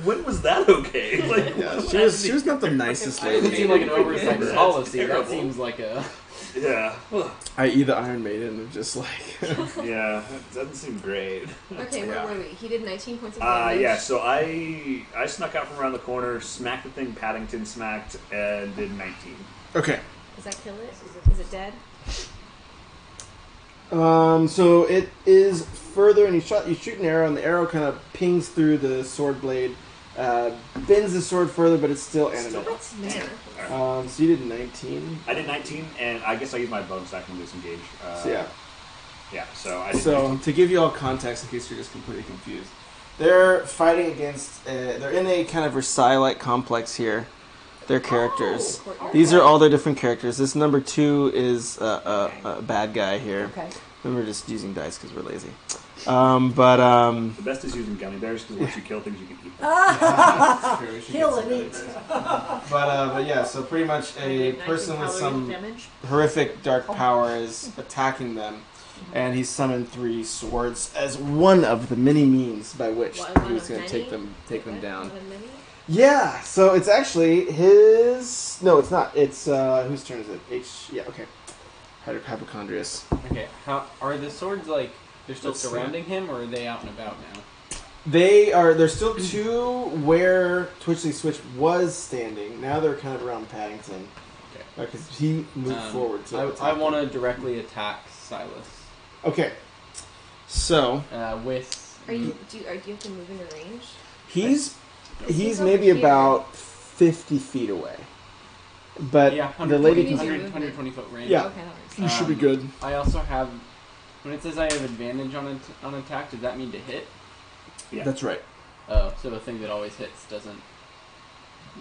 when was that okay? Like, Yeah, she was not the nicest It doesn't lady. seem like an oversight Yeah, policy. terrible. That seems like a... Yeah. I.e. the Iron Maiden of just like... Yeah, that doesn't seem great. Okay, where Yeah. were we? He did 19 points of damage. Yeah, so I snuck out from around the corner, smacked the thing Paddington smacked, and did 19. Okay. Does that kill it? Is it dead? So it is further, and you shoot an arrow, and the arrow kind of pings through the sword blade, bends the sword further, but it's still animate. Yeah. So you did 19. I did 19, and I guess I used my bonus action to disengage. So yeah. Yeah, so I did So 19. to give you all context, in case you're just completely confused, they're fighting against. They're in a kind of Versailles-like complex here. Their characters. Courtyard. These are all their different characters. This number 2 is a bad guy here. Okay. And we're just using dice because we're lazy. The best is using gummy bears, because once you kill things, you can eat them. Kill and eat. But yeah, so pretty much a person with some damage. horrific dark power is attacking them, and he's summoned 3 swords as one of the many means by which One he was of going to many? take them down. One of many? Yeah, so it's actually his. No, it's not. It's whose turn is it? Yeah, okay. Hypochondrius. Okay, how are the swords like? They're still Let's see. surrounding him, or are they out and about now? There's still 2 where Twitchley Switch was standing. Now they're kind of around Paddington. Okay. Because he moved forward. I want to directly attack Silas. Okay. So With. Do you have to move into range? he's He's maybe over here. about 50 feet away. But Yeah, the lady 120, can. 120 foot range. Yeah. Okay, that works. You should be good. I also have. When it says I have advantage on attack, does that mean to hit? Yeah. That's right. Oh, so the thing that always hits doesn't.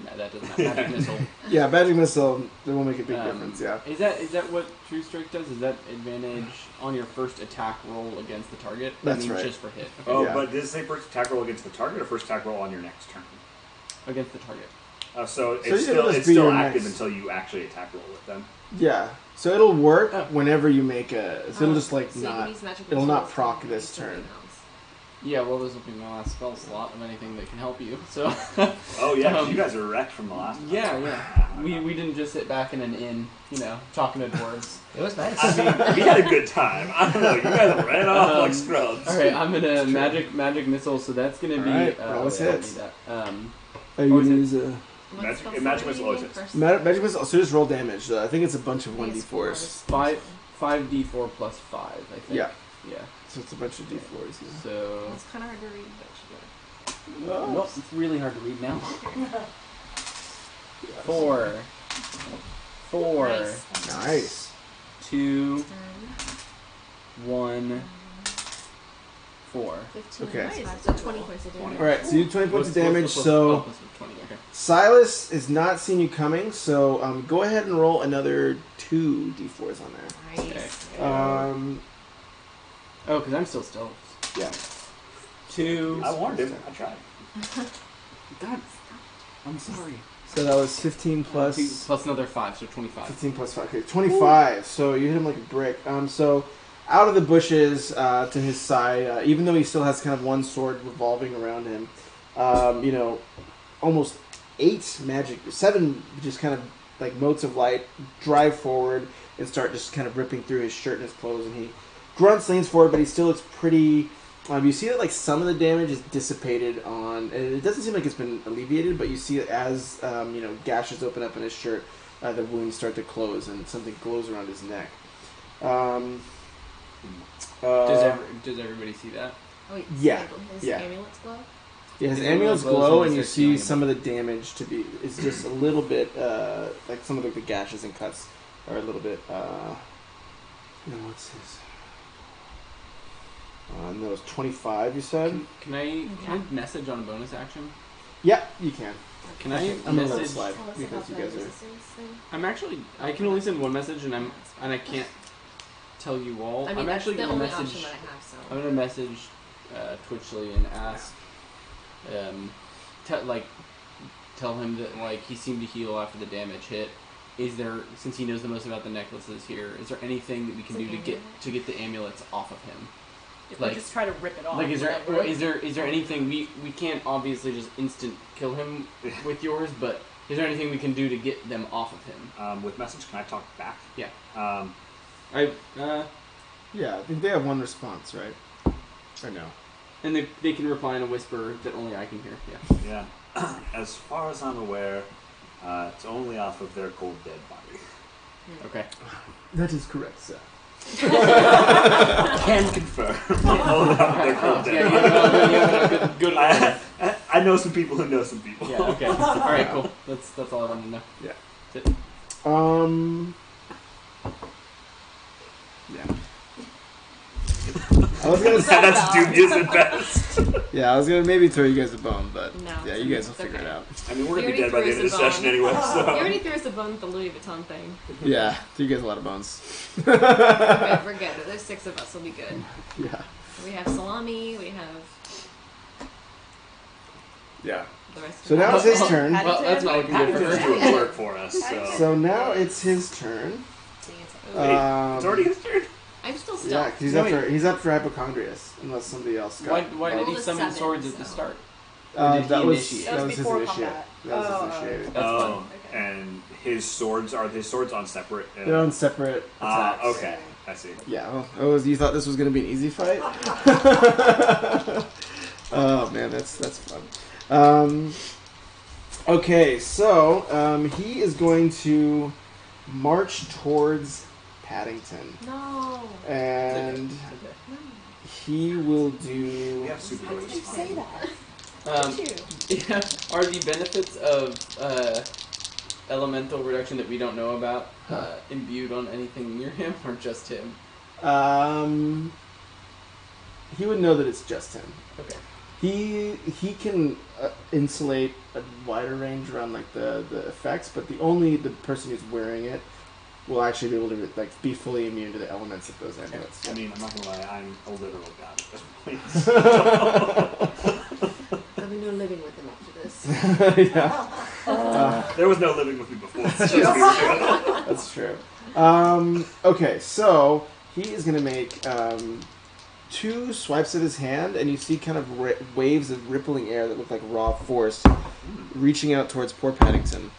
No, that doesn't have magic missile. Yeah, magic missile, it will make a big difference, yeah. Is that what True Strike does? Is that advantage on your first attack roll against the target? That's I mean, right. just for hit. Okay. Oh, Yeah. but does it say first attack roll against the target or first attack roll on your next turn? Against the target. So it'll it's just it's be still your active next- until you actually attack roll with them. Yeah. So it'll work Oh. whenever you make a. So it'll just like So you can not. use magic It'll not missiles proc to this do something turn. else. Yeah, well, this will be my last spell slot of anything that can help you. So. Oh yeah, 'cause you guys are wrecked from the last time. Yeah. We didn't just sit back in an inn, talking to dwarves. It was nice. I mean, we had a good time. I don't know, you guys ran off like scrubs. All right, I'm gonna magic missile, so that's gonna be. Alright, roll his wait, I'll hits. do that. Are you Or is gonna it- use a What spell Magic slot missile are you always using hits. first? magic missile? So just roll damage. I think it's a bunch of Yes, 1d4s. 5d4 plus 5, I think. Yeah. Yeah. So it's a bunch of d4s. Yeah. So. It's kind of hard to read, but you Well, it's really hard to read now. 4. Nice. Nice. 2, Turn. 1, 4. 15. Okay. Nice. So 20 points of damage. All right. So you do 20 points of damage. Plus- So plus 20, okay. Silas is not seeing you coming. So go ahead and roll another 2 d4s on there. Nice. Oh, because I'm still stealth. Yeah. 2. I warned him. I tried. God, I'm sorry. So that was 15 plus. Plus another 5, so 25. 15 plus 5. Okay, 25. So you hit him like a brick. So out of the bushes to his side, even though he still has kind of one sword revolving around him, almost 7 just kind of like motes of light drive forward and start just kind of ripping through his shirt and his clothes, and he grunts, leans forward, but he still looks pretty. You see that like some of the damage is dissipated on, and it doesn't seem like it's been alleviated, but you see it as gashes open up in his shirt, the wounds start to close, and something glows around his neck. Does everybody see that? Oh, wait, Yeah, His yeah. amulets glow? Yeah, his His amulets amulets glows glow, when and he you starts see healing some of the damage to be. It's just a little bit like some of the gashes and cuts are a little bit. What's his? And that was 25. You said? Can I message on a bonus action? Yeah, you can. Can I I'm gonna let it message? slide Tell us because about you the guys are. resistance thing. I can only send one message, and I can't tell you all. I mean, I'm that's actually the gonna only message. option that I have, so. I'm gonna message Twitchly and ask, tell him that like he seemed to heal after the damage hit. Is there, since he knows the most about the necklaces here, is there anything that we can do to get the amulets off of him? If we just try to rip it off. Like, is there anything we can't obviously just instant kill him with yours, but is there anything we can do to get them off of him? With message, can I talk back? Yeah. Yeah, I think they have one response, right? Or no? And they can reply in a whisper that only I can hear. Yeah. Yeah. As far as I'm aware, it's only off of their cold dead body. Okay. That is correct, sir. Can confirm. Only off of their cold dead body. Good. I know some people who know some people. Yeah. Okay. All right. Cool. That's all I wanted to know. Yeah. That's it. Yeah. I was gonna say that's dubious at best. Yeah, I was gonna maybe throw you guys a bone, but No, yeah, you guys will figure it out. I mean, we're You gonna be dead by the end of the already threw us session a anyway. You So already threw us a bone with the Louis Vuitton thing. Yeah, threw you guys a lot of bones. We're good. There's 6 of us. We'll be good. Yeah. We have salami. We have Yeah. the rest of So now it's his turn. Well, that's not looking good for Paddington's her. doing work for us. So now it's his turn. It's already his turn. I'm still Yeah, stuck. 'cause he's up for hypochondrias, unless somebody else got. Why did he Rolled a summon 7, swords at the so- start? That Did he was initiate? that was his before initiate. combat. That was his Oh, initiated. That's Oh, fun. and his swords are on separate. They're on separate attacks. Okay, I see. Yeah. Well, you thought this was gonna be an easy fight? Oh man, that's fun. Okay, so he is going to march towards Paddington, No. and he will do. We have super How could you say that? Yeah. Are the benefits of elemental reduction that we don't know about imbued on anything near him, or just him? He would know that it's just him. Okay. He can insulate a wider range around like the effects, but the person who's wearing it will actually be able to like be fully immune to the elements of those amulets. I mean, I'm not gonna lie, I'm a literal god at this point. There'll be no living with him after this. Yeah, There was no living with me before. that's true. Okay, so he is gonna make 2 swipes of his hand, and you see kind of waves of rippling air that look like raw force reaching out towards poor Paddington.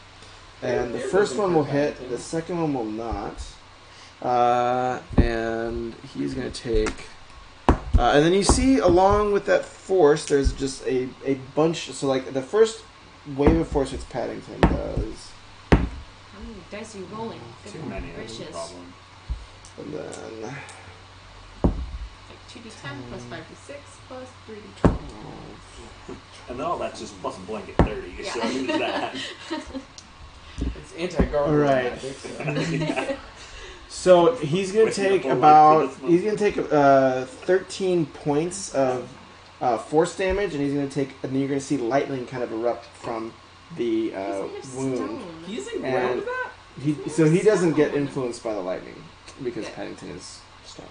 And the first one will hit, the second one will not. And he's going to take... and then you see, along with that force, there's just a bunch... So, like, the first wave of force hits Paddington does... How many dice are you rolling? Too many, that's the Gracious. problem. And then... Like 2d10 plus 5d6 plus 3d12. And then all that's just plus a blanket 30, Yeah. so who's that? It's anti-gargoyle Alright. magic. Yeah. So he's gonna With take the full about light for this he's gonna take 13 points of force damage, and he's gonna take, and then you're gonna see lightning kind of erupt from the wound. He's in And ground that? He doesn't get influenced by the lightning because Paddington is stone.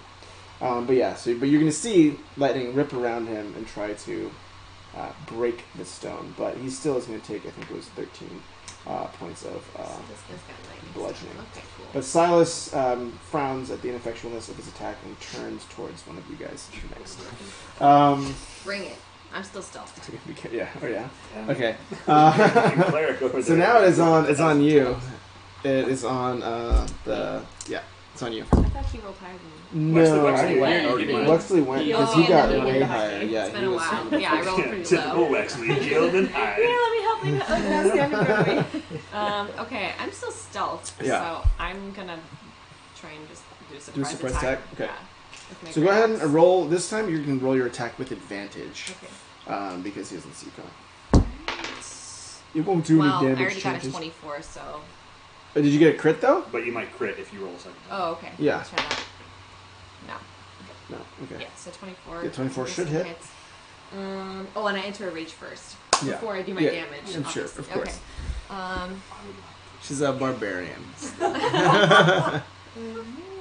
But you're gonna see lightning rip around him and try to break the stone, but he still is gonna take, I think it was 13 points of This guy's got lightning. bludgeoning. Okay, cool. But Silas frowns at the ineffectualness of his attack and turns towards one of you guys next. Bring it. I'm still stealth. Yeah. Oh yeah. Yeah. Okay. Cleric over So there. now it is on. It's on you. It is on the. Yeah. It's on you. I thought he rolled higher than me. No. Wexley went. Wexley went because he Oh, got yeah, way yeah. higher. Yeah. It's been he a was while. on- Yeah, I rolled pretty Typical low. Wexley, healed and high. Here, let me help you. Oh, no, stand in front of me. Okay, I'm still stealth, Yeah. so I'm gonna try and just do a surprise attack? Okay. Yeah. With my So go ahead and grabs. roll. This time you can roll your attack with advantage Okay. because he doesn't see you coming. It won't do Well, any I damage already got a changes. 24, so. Did you get a crit though? But you might crit if you roll a second time. Oh, okay. Yeah. Let's try that. No. No. Okay. Yeah, so 24. Yeah, 24 This should hit. hits. Oh, and I enter a rage first Yeah. before I do my Yeah, damage. I'm sure, obviously. of course. Okay. She's a barbarian.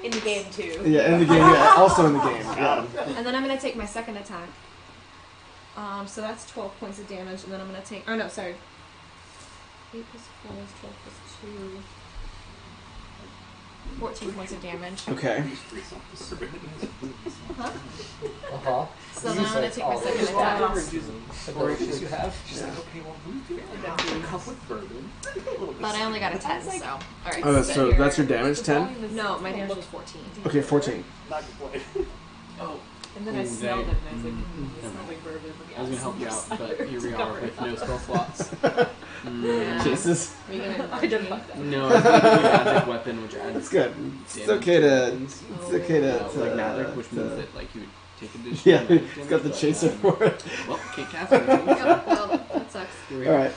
In the game too. Yeah, in the game. Yeah, also in the game. Got Yeah. him. And then I'm gonna take my second attack. So that's 12 points of damage, and then I'm gonna take. Oh no, sorry. 8 plus 4 is 12 plus 2. 14 points of damage. Okay. Uh-huh. So then I'm going to take my second attack. Abilities you have. But I only got a 10, so. Alright. Oh, so that's your damage, 10? No, my damage was 14. Okay, 14. Oh. And then I smelled it and I was like, it smells like bourbon. I was gonna help you out, but here we are with no spell slots. Yeah. Jesus. Are you gonna I didn't fuck that. No, it's gonna be a magic weapon, which adds. It's good. It's damage okay to. points. It's okay to. Like to- magic, which means to- that like you would take additional. Yeah, magic it's got the damage, chaser but, for it. Well, can't cast anything. Oh, well, that sucks. Here we go. Alright.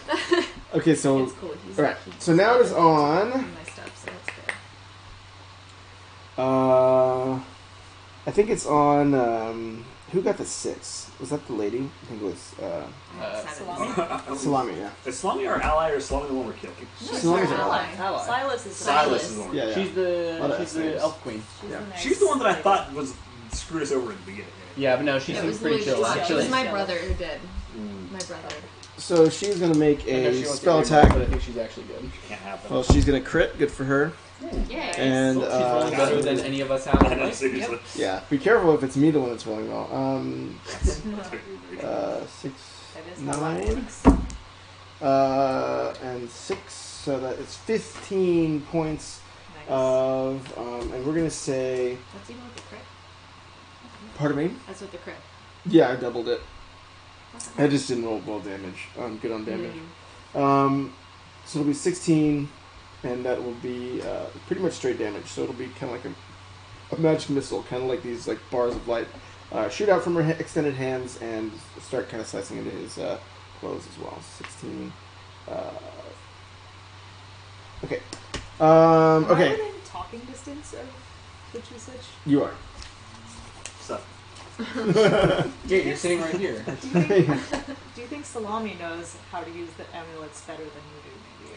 Okay, so. It's cool. He's Alright. he's So now it is on. my stuff, so that's good. I think it's on. Who got the 6? Was that the lady? I think it was Salami. Yeah. Is Salami our ally or is Salami the one we're killing? Salami's our ally. Ally. Silas is Silas is the one. Yeah, yeah. She's Lot the of elf queen. Yeah. She's the one that I thought was screwed us over in the beginning. Yeah, but no, she It seems was pretty Louis. chill It actually. was my brother who did. Mm. My brother. So she's gonna make I know a she wants to spell get rid of it, attack. but I think she's actually good. Can't happen. Well, she's gonna crit. Good for her. Yay. And She's rolling better than any of us have. I know, Right? seriously. yeah, be careful if it's me the one that's rolling well. 6, That is how that 9, works. and 6. So that it's 15 points Nice. of, and we're gonna say. That's even with the crit. Pardon me. That's with the crit. Yeah, I doubled it. Okay. I just didn't roll well damage. Good on damage. Mm. So it'll be 16, and that will be pretty much straight damage. So it'll be kind of like a magic missile, kind of like these like bars of light shoot out from her extended hands and start kind of slicing into his clothes as well. 16. Okay. Am I Okay. within talking distance of the two switch? You are. So, Yeah, you're sitting right here. Do you think Salami knows how to use the amulets better than you do, maybe?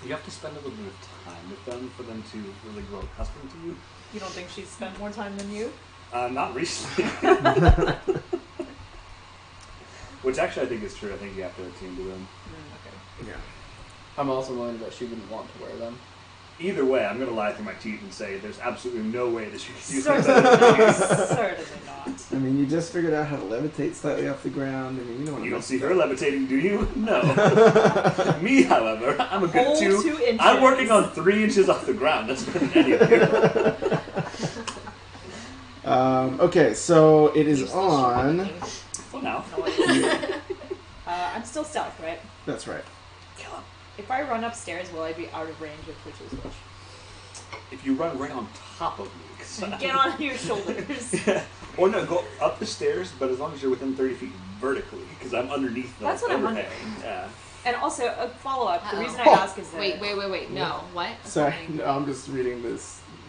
you have to spend a little bit of time with them for them to really grow accustomed to you. You don't think she's spent more time than you? Not recently. Which actually I think is true. I think you have to attune to them. Okay. Yeah. I'm also willing to bet she wouldn't want to wear them. Either way, I'm going to lie through my teeth and say there's absolutely no way that she can use Certainly them. not. Certainly not. I mean, you just figured out how to levitate slightly off the ground. I mean, you know what You don't see her levitating, do you? No. Me, however, I'm a good Whole 2. 2 inches. I'm working on 3 inches off the ground. That's better than any of you. Okay, so it is You're still on. shrinking. Well, now. I'm still stealth, right? That's right. Kill him. If I run upstairs, will I be out of range of Twitch's wish? If you run right on top of me. 'Cause Get on your shoulders. Yeah. Or no, go up the stairs, but as long as you're within 30 feet vertically, because I'm underneath the That's what I'm overhang. wondering. Yeah. And also, a follow-up. The Uh-oh. reason I ask is that... Wait. No. What? Sorry, Something. no, I'm just reading the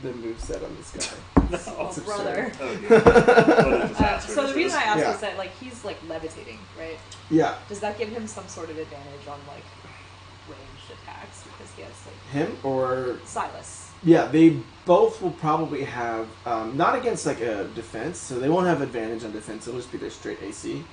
moveset on this guy. No. Oh, It's brother. Oh, dear. What a disaster So the this reason I is. ask Yeah. is that, like, he's, like, levitating, right? Yeah, Does that give him some sort of advantage on, like, ranged attacks? Because he has, like... him or Silas. yeah, they both will probably have not against like a defense, so they won't have advantage on defense. It'll just be their straight AC.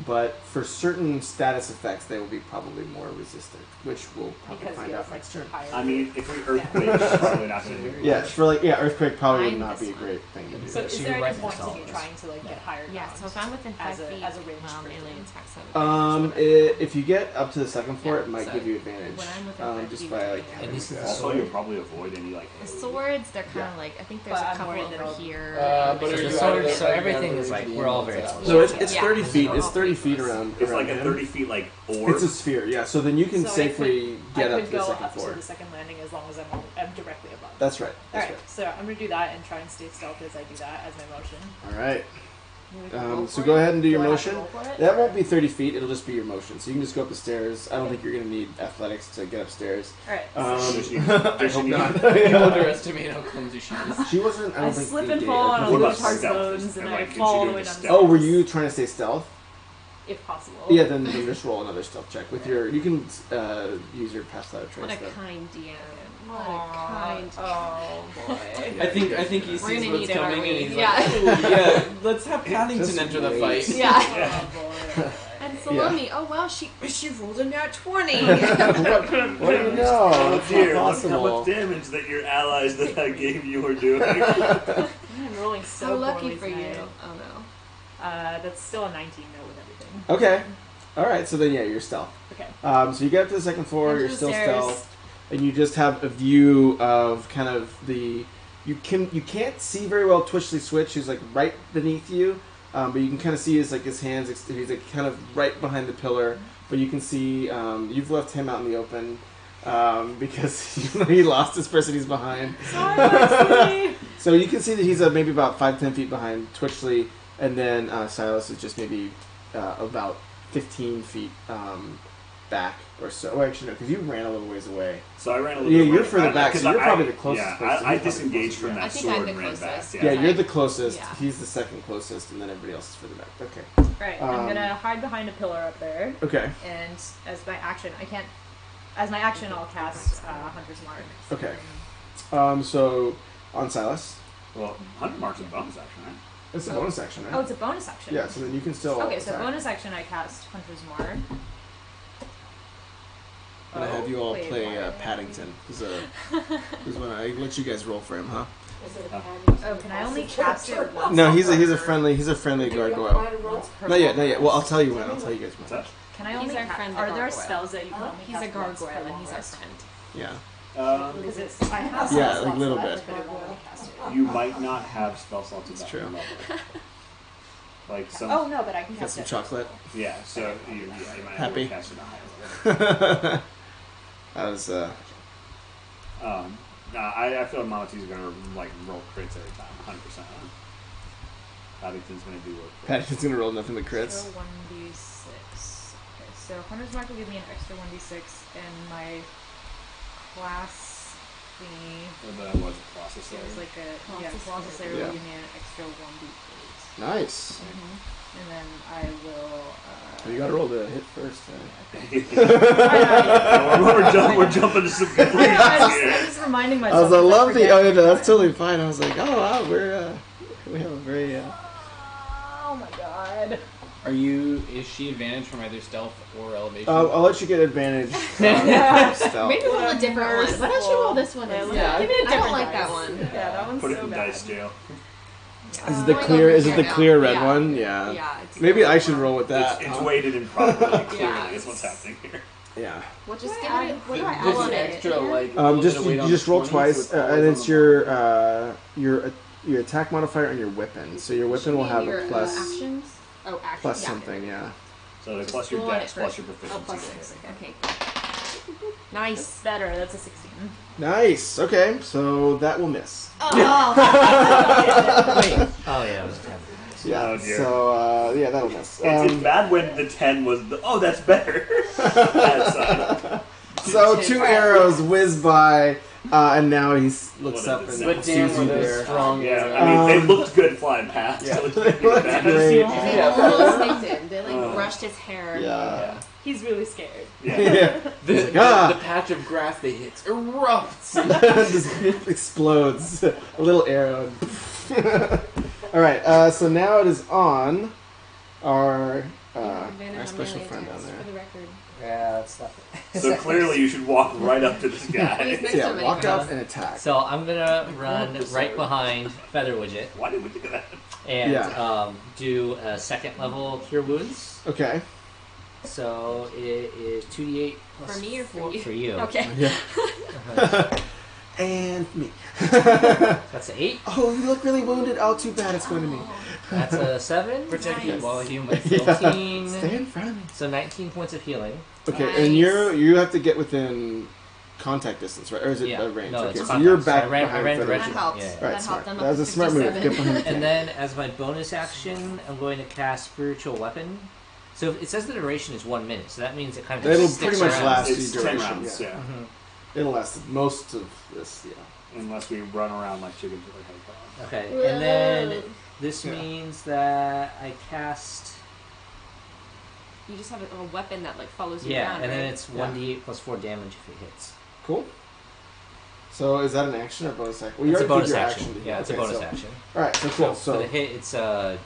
But for certain status effects, they will be probably more resistant, which we'll probably Because find he out has, like, next turn. higher... I mean, if we earthquake, it's probably not going to do Yeah, for like earthquake probably would Fine, not be a this one. great thing to do. So is So there you're any right point for to me stealth. trying to, like, get higher Yeah. ground? So if I'm within 5 As a- feet, as a ranged melee person. attacks, that would be If you get up to the second floor, Yeah, it might so give you advantage. when I'm within 5 Just feet, by like yeah. having And this is that. Also, you'll probably avoid any, like... The swords, they're kind of Yeah. like, I think there's But a I'm couple worried that over I'll- here. But So are the you sword- out of so the- everything out of is the like, range we're all of the very animals? close. So Yeah. it's Yeah. 30 feet. It's All 30 pretty feet close. around. It's around like a him. 30 feet, like, orb. It's a sphere, yeah. So then you can So I safely get I up could to the go second up floor. to the second landing as long as I'm directly above. That's right. That's Alright, so I'm gonna do that and try and stay stealth as I do that as my motion. right. All right. Roll So for go it? ahead and do Do your I have to motion. roll for it? That won't be 30 feet. It'll just be your motion. So you can just go up the stairs. I don't think you're going to need athletics to get upstairs. Alright. Does she- I does she hope need- not. You underestimate how clumsy she is. She wasn't. I I don't think slip you and did. fall and I I think What lose about it's- hard stealth? bones and Like, I can she fall all do the way the down. stealth? Oh, were you trying to stay stealth? If possible. Yeah, then just roll another stealth check with your. You can use your past that What trace. a though. kind DM. What a Aw, kind. Oh boy. I think he We're sees gonna what's need it, aren't coming we? and he's Yeah. like, "Ooh, yeah, let's have Just Paddington enter the wait. fight." Yeah. Oh boy. And Salami. Oh well, she rolled a nat 20. What do you know? Oh It's dear, not look how possible. much damage that your allies that I gave you are doing. I'm rolling so How lucky poorly for you. tonight. Oh no. That's still a 19 though with everything. Okay. All right. So then, yeah, you're stealth. Okay. So you get up to the second floor. Into You're the still stairs. stealth, and you just have a view of kind of the. You can't see very well Twitchley Switch, who's like right beneath you, but you can kind of see his hands. He's like kind of right behind the pillar, but you can see you've left him out in the open because he lost this person he's behind. Sorry. So you can see that he's maybe about 5-10 feet behind Twitchley, and then Silas is just maybe about 15 feet back or so. Oh, actually, no, because you ran a little ways away. So I ran a little Yeah, bit you're away. further back, Because so you're probably the closest Yeah, person. I You're probably disengaged the from that I think sword I'm the and ran back. closest. Yeah. Yeah, you're the closest. Yeah. He's the second closest, and then everybody else is further back. Okay. Right. Um, I'm gonna hide behind a pillar up there, Okay. and as my action, I'll cast Hunter's Mark. Okay. So on Silas, Well, 100 marks is a bonus action, right? it's a bonus action, right? Oh, it's a bonus action. Yeah. So then you can still. Okay, so attack. bonus action, I cast Hunter's Mark. I'm gonna have you all Wait, play why? Paddington. Who's when I let you guys roll for him, huh? Oh, can I only cast it once? No, he's a friendly gargoyle. Not yet. Well, I'll tell you when. I'll tell you guys What's when. that? Can I He's only our cast? friend, the Are there gargoyle. spells that you can only He's cast a once gargoyle per and he's our rest? friend. Yeah. Because it's I have Yeah, spell like slots little left, bit. but I will only cast it. You might not have spell slots at that true. level. Like some. Oh no, but I can Got cast some it. chocolate. Yeah, so you might Happy? have to cast it at a higher level. That was Nah, I feel like Mamati's gonna roll crits every time, 100%. Paddington's gonna do work. Paddington's gonna roll nothing but crits. So 1d6. Okay, so Hunter's Mark will give me an extra 1d6, and my class thingy. But was a process It was there. like a Colossus Colossus Slayer. Slayer Yeah. will give me an extra 1d8. Nice. And then I will. You gotta roll the hit first. We're jumping to some conclusions I'm here. just reminding I myself. was, I love the. forget. Oh, yeah, no, that's totally fine. I was like, oh wow, we have a very. Oh my god. Is she advantage from either stealth or elevation? I'll let you get advantage. Yeah. Stealth. Maybe roll a different one. Why don't you roll this one Yeah, instead? yeah. Give me a I don't different like that dice. one. Yeah, that one's Put it so in bad. dice jail. Is it the clear? Is it the clear red one? Yeah. Yeah. It's Maybe the I red should one. roll with that. It's huh? weighted improperly, clearly, Yeah. is what's happening here. Yeah. What Just do give I it. add? What do I add Just on an it? extra, like, a little Just bit of weight you on just the roll 20, twice, so it's and always it's on your attack modifier and your weapon. So your weapon will have Your, a plus actions. Oh, actions. plus yeah. something. Yeah. So they Just plus your roll on dex, it plus first. your proficiency. Oh, plus 6. Okay. That's Nice. better. That's a 16. Nice. Okay, so that will miss. Oh. Wait. Oh yeah, it was 10. Yeah. Oh, dear. So yeah, that'll miss. It's bad when the 10 was the. Oh, that's better. Bad side. So 2 arrows whiz by, and now he looks What up a and disaster. But sees damn, you were those there. strong. Yeah, I mean, they looked good flying past. Yeah. So it's They looked bad. great. Almost nicked him. They brushed his hair. Yeah. He's really scared. Yeah. Yeah. The Ah. patch of grass they hit erupts. Just explodes. A little arrow. All right. So now it is on our special friend down For there. the record. Yeah, that's not. So clearly you should walk right up to this He's guy. next Yeah. to me. Walk up and attack. So I'm gonna run right behind Feather Widget Why did we think of that? and Yeah. do a second level Cure Wounds. Okay. So it is 2d8 plus For me or for 4 you? for you. Okay. Yeah. And me. That's an 8. Oh, you look really wounded. Oh, too bad it's going to me. That's a 7. Protect Nice. it while human. Yeah. 15. Stay in front of me. So 19 points of healing. Okay, Nice. and you have to get within contact distance, right? Or is it Yeah. range? No, okay, it's so contact. you're So back I ran behind direction. Federation. That helps. Yeah. Right, That smart. helped. I'm That up was to a smart move. 57. Get behind the And tank. then as my bonus action, I'm going to cast Spiritual Weapon. So it says the duration is 1 minute, so that means it kind of It'll just sticks pretty much around. last It's the 10 duration. rounds, Yeah. yeah. Mhm. It'll last most of this. Yeah. Unless we run around like chickens with our head cut off. Okay, and then this Yeah. means that I cast... You just have a weapon that follows you Yeah, around. and then right? it's 1d8 plus 4 damage if it hits. Cool. So is that an action or bonus action? Well, you It's a already did bonus your action. didn't you? Yeah, it's a Okay, bonus so- action. All right, so cool. For So the hit, it's Wait,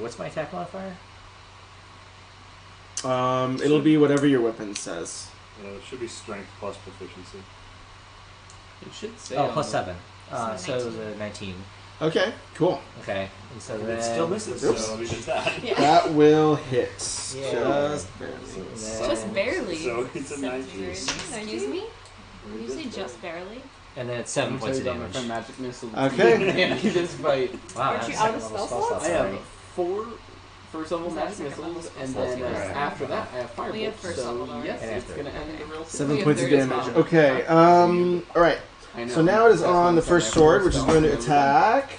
what's my attack modifier? It'll be whatever your weapon says. It should be strength plus proficiency. It should say. Oh, plus 7. So So it was a 19. Okay, cool. Okay. And so then... It still misses, Oops. so there's that. Yeah. That will hit. Yeah. Just barely. Just barely. So it's a 19. Excuse me? Did you say just barely? And then it's 7 points of damage. My magic missile. Okay. And this fight. Wow, Aren't that's you out of second level spell slots? I have already. 4 first level Is that magic second level missiles, spell and slots then you guys after have? that I have firebolt. We have first level So already. yes, And it's after. gonna end in the real 7 We points have of third damage. spell. Okay. All right. I know. So now it is That's on why the I'm first saying I have sword, which is spell going to slots. attack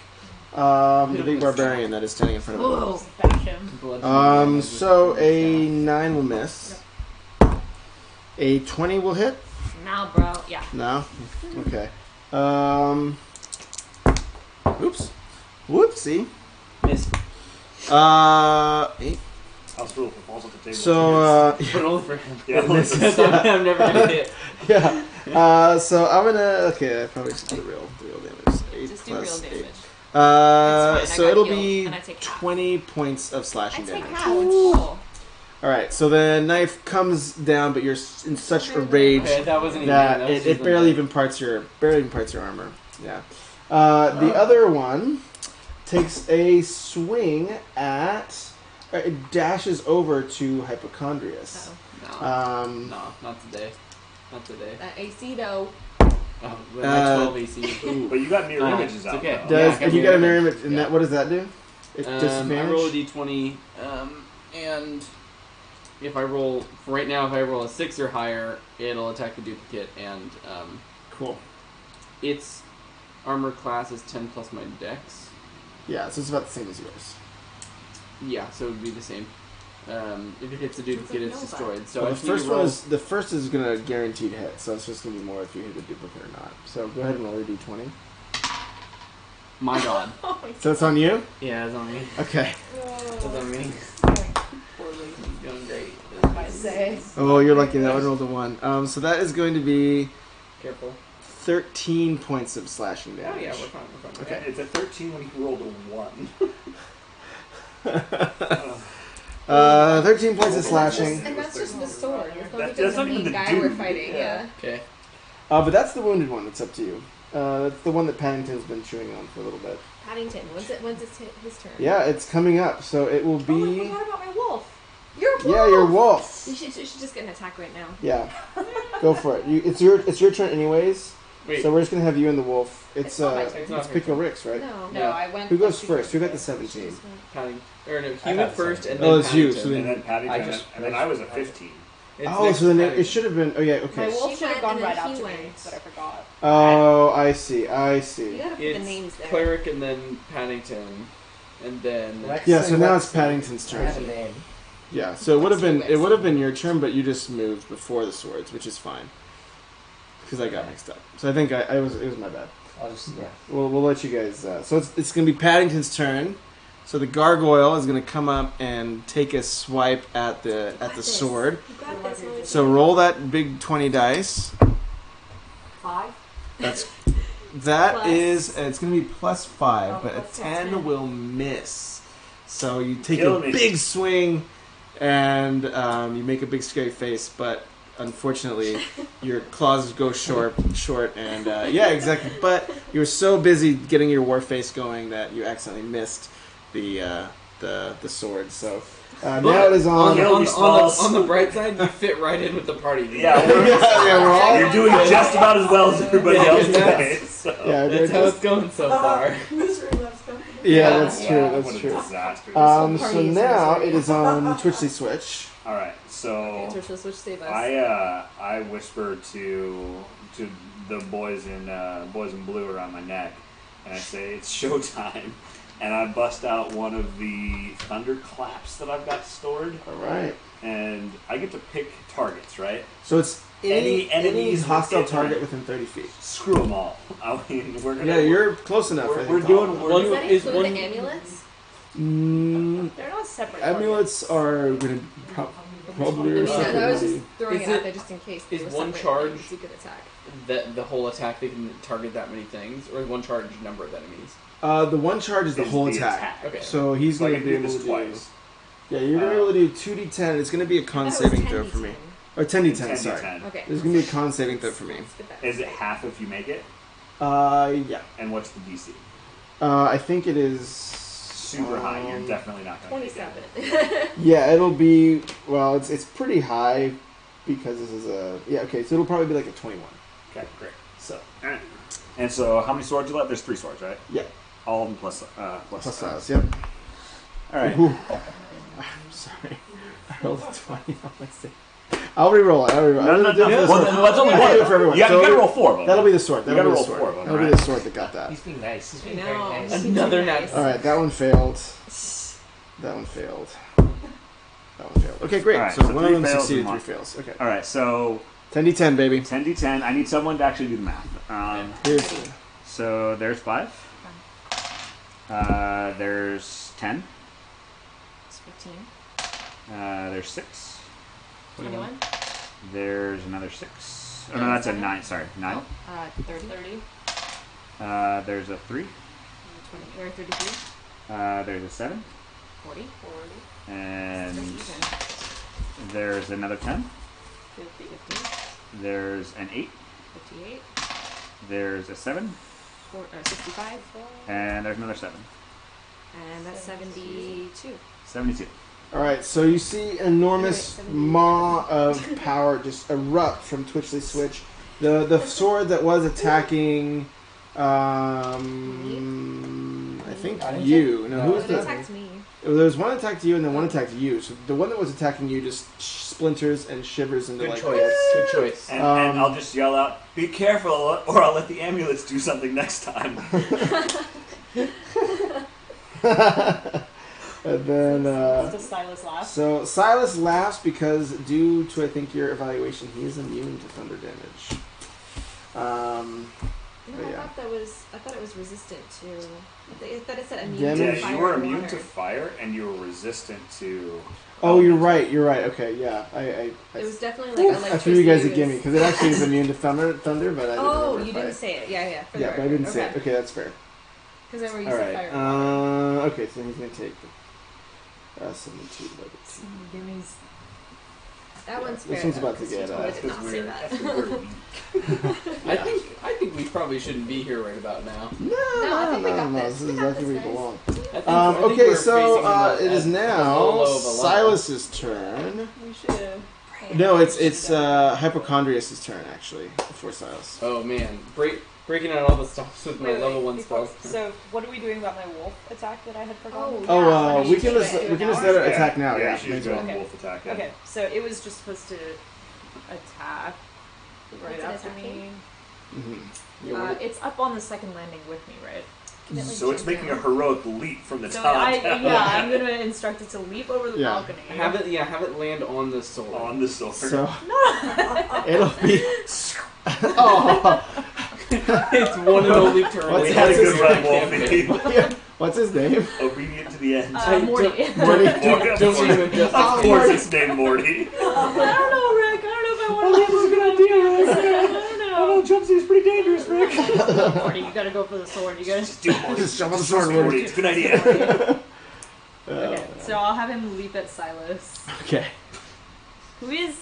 the big barbarian that is standing in front of it. Whoa. Bash him. Bludgeoning So damage a with 9 will miss. A 20 will hit. Now, bro. Yeah. No? Okay. Oops. Whoopsie. miss. 8. House rule for falls off the table. So, But only for him. Yeah, only for him. I'm never gonna hit. yeah. So I'm gonna. Okay, I probably should do the real damage. 8 Just do plus real 8. damage. It's fine, So I got it'll healed, be and I take half. 20 points of I slashing take damage. half. Cool. Alright, so the knife comes down, but you're in such a rage Okay, that wasn't even that that was it just barely like- even parts your armor. Yeah. The other one takes a swing at. It dashes over to Hypochondrius. Uh-oh. No, not today. Not today. That AC though. Oh, with my 12 AC. But you got mirror images it's out. okay. Though. Does Yeah, and you got a mirror image. image? And Yeah. that what does that do? It I disadvantage. roll a d20, and if I roll right now, if I roll a 6 or higher, it'll attack the duplicate, and Cool. its armor class is 10 plus my dex. Yeah, so it's about the same as yours. Yeah, so it would be the same. If it hits the duplicate, it's Nova. destroyed. So Well, I the just need first to one roll. is the first is gonna guaranteed hit, so it's just gonna be more if you hit the duplicate or not. So go ahead and roll your d20. My God. So it's on you. Yeah, it's on me. Okay. It's on me. Poor lady's doing great. I say. Oh, you're lucky that one rolled a 1. So that is going to be Careful. 13 points of slashing Oh damage. yeah, we're fine. We're fine. Okay. It's a 13 when you rolled a 1. 13 points of slashing. And that's just the sword. It's not That's because not the even main the guy we're dude. fighting. Yeah. Okay. But that's the wounded one. It's up to you. That's the one that Paddington's been chewing on for a little bit. Paddington. When's his turn? Yeah, it's coming up. So it will Oh, I be. forgot about my wolf. You're a wolf. Yeah, your wolf. You should just get an attack right now. Yeah, go for it. It's your turn anyways. Wait. So we're just gonna have you and the wolf. It's not my it's turn. It's not her Pickle turn. Rick's, right? No. No, Yeah. I went. Who goes like, first? Who got the first. 17? Padding. Or no, I human got first, some. and then Oh, it's you, Paddington. so then- And then Paddington, I just- and then I was a 15. It's Oh, next so then to it Paddington. should have been. Oh yeah, My okay. wolf She should have went gone and right then out he to me, went. but I forgot. Oh, I see. You gotta put the It's names there. Cleric and then Paddington, and then Rex Yeah, so and now Rex- it's Paddington's I have a turn. name. Yeah, so it would have been your turn, but you just moved before the swords, which is fine. Because I got mixed up. So I think it was my bad. I'll just, yeah. We'll let you guys. So it's going to be Paddington's turn. So the gargoyle is going to come up and take a swipe at the sword. You got this. Lily. So roll that big 20 dice. 5. That Plus. is it's going to be +5, Oh, but a plus 10 will miss. So you take Kill a me. big swing, and you make a big scary face, but unfortunately your claws go short, and yeah, exactly. But you were so busy getting your war face going that you accidentally missed the sword. So now it is on. on the bright side, you fit right in with the party. Yeah, we're all. you're doing just about as well as everybody Yeah, else that's- today. So. Yeah, they're That's how just- it's going so far. yeah, that's true. Wow, That's what a true. disaster. So Party is now misery. it is on Twitchy Switch. All right, so Okay, Trisha, switch save us. I whisper to the boys in blue around my neck, and I say it's showtime, and I bust out one of the thunderclaps that I've got stored, All right. and I get to pick targets, right? So it's any enemies hostile within- target within 30 feet. Screw them all. I mean, we're gonna. Yeah, you're close enough. I We're think, doing. Colin. We're One- Does that is include one- the amulets? They're not separate. Amulets are going to probably. I mean, I was just separately. throwing Is it out it- there just in case. is they were one separate charge- things you could attack. That the whole attack, they can target that many things, or one charge number of enemies. The one charge is the Is whole the attack. attack. Okay. So he's So I going to can be do able this to twice. Yeah, you're gonna be able to do 2d10. It's gonna be a con saving throw for me. Or 10d10, sorry. 10d10. Okay. There's gonna be a con saving throw for me. Let's get that Is it right. half if you make it? Yeah. And what's the DC? I think it is Super high. You're definitely not going to 27. Yeah, it'll be it's pretty high because this is okay, so it'll probably be like a 21. Okay, great. So, alright. And so, how many swords you left? There's 3 swords, right? Yeah. All of them plus Plus yep. Alright. Ooh. I'm sorry. I rolled a 20 on my save. I'll re-roll it. No. Well, That's only I'll do it one. for everyone. You So gotta roll 4 of them. That'll be the sword. You That'll gotta be the roll sword. 4 of them, That'll be right? the sword that got that. He's being nice. He's being No. very nice. Another nat. Alright, that one failed. That one failed. That one failed. Okay, great. Alright, so so one of 3 them fails succeeded, and 3 one. fails. Okay. Alright, so 10d10, baby. 10d10. I need someone to actually do the math. Here's the... So there's 5. There's 10. It's 15. There's 6. 21. There's another 6. Oh no, that's a 9. Sorry, 9. 30. 30. There's a 3. 20. Or 33. There's a 7. 40. 40. And 50. there's another 10. 50. There's an 8. 58. There's a 7. 65. And there's another 7. And that's 72. 72. Alright, so you see an enormous maw of power just erupt from Twitchly Switch. The sword that was attacking, I think you. No, who was It the... attacked me. There was one attacked you and then one attacked you. So the one that was attacking you just splinters and shivers into Good like... choice. Good choice. And I'll just yell out, "Be careful, or I'll let the amulets do something next time." And then... Does Silas laugh? So Silas laughs because due to, I think, your evaluation, he is immune to thunder damage. No, But I yeah. thought it was resistant to. I thought it said immune Damage. to Yeah, fire you were and immune water. to fire, and you were resistant to. Oh, you're right. Okay, yeah. It was definitely like electricity. I threw you guys a was- gimme because it actually is immune to thunder, but I didn't Oh, remember you if didn't say it. Yeah. For the Yeah, but I record. didn't say it. Okay, that's fair. Because I were you All said right. fire and water. Okay, so he's gonna take 72 divided by 2. Gimme's. That one's fair. This one's about though, to 'cause he get, totally that's did not say That's that. 'cause we're weak. I think we probably shouldn't be here right about now. No, I think we got This this. is We got exactly where this, you guys. belong. I think Okay, we're so facing him it is at the now low of a level. Silas's turn. We should. No, it's Hypochondrius' turn actually before Silas. Oh man, breaking out all the stops with my Wait, level 1 before- spells. So, what are we doing about my wolf attack that I had forgotten? Oh, yeah. we can do just it we can just now. let it attack now. Yeah, Yeah, you should maybe go so. Okay. wolf attack. Yeah. Okay, so it was just supposed to attack right What's it after attacking? me. Mhm. Yeah, what- It's up on the second landing with me, right? Can it, like, So it's jump making a down? heroic leap from the So top I'm gonna instruct it to leap over the Yeah. balcony. have it land on the sword. on the sword. So it'll be. It's one and only turn. What's We We had a had good to run, campaign. Wolfie. What's his name? Obedient to the end. Morty. Morty. Don't do him justice. Of course, it's named Morty. I don't know, Rick. I don't know if I want to have this good idea, Rick. I don't know. Jumpsuit's pretty dangerous, Rick. Morty, you gotta go for the sword. You gotta. Just do it, Morty. Just jump on the Just sword, trust me, Morty. It's a good idea. Okay, so I'll have him leap at Silas, Okay. who is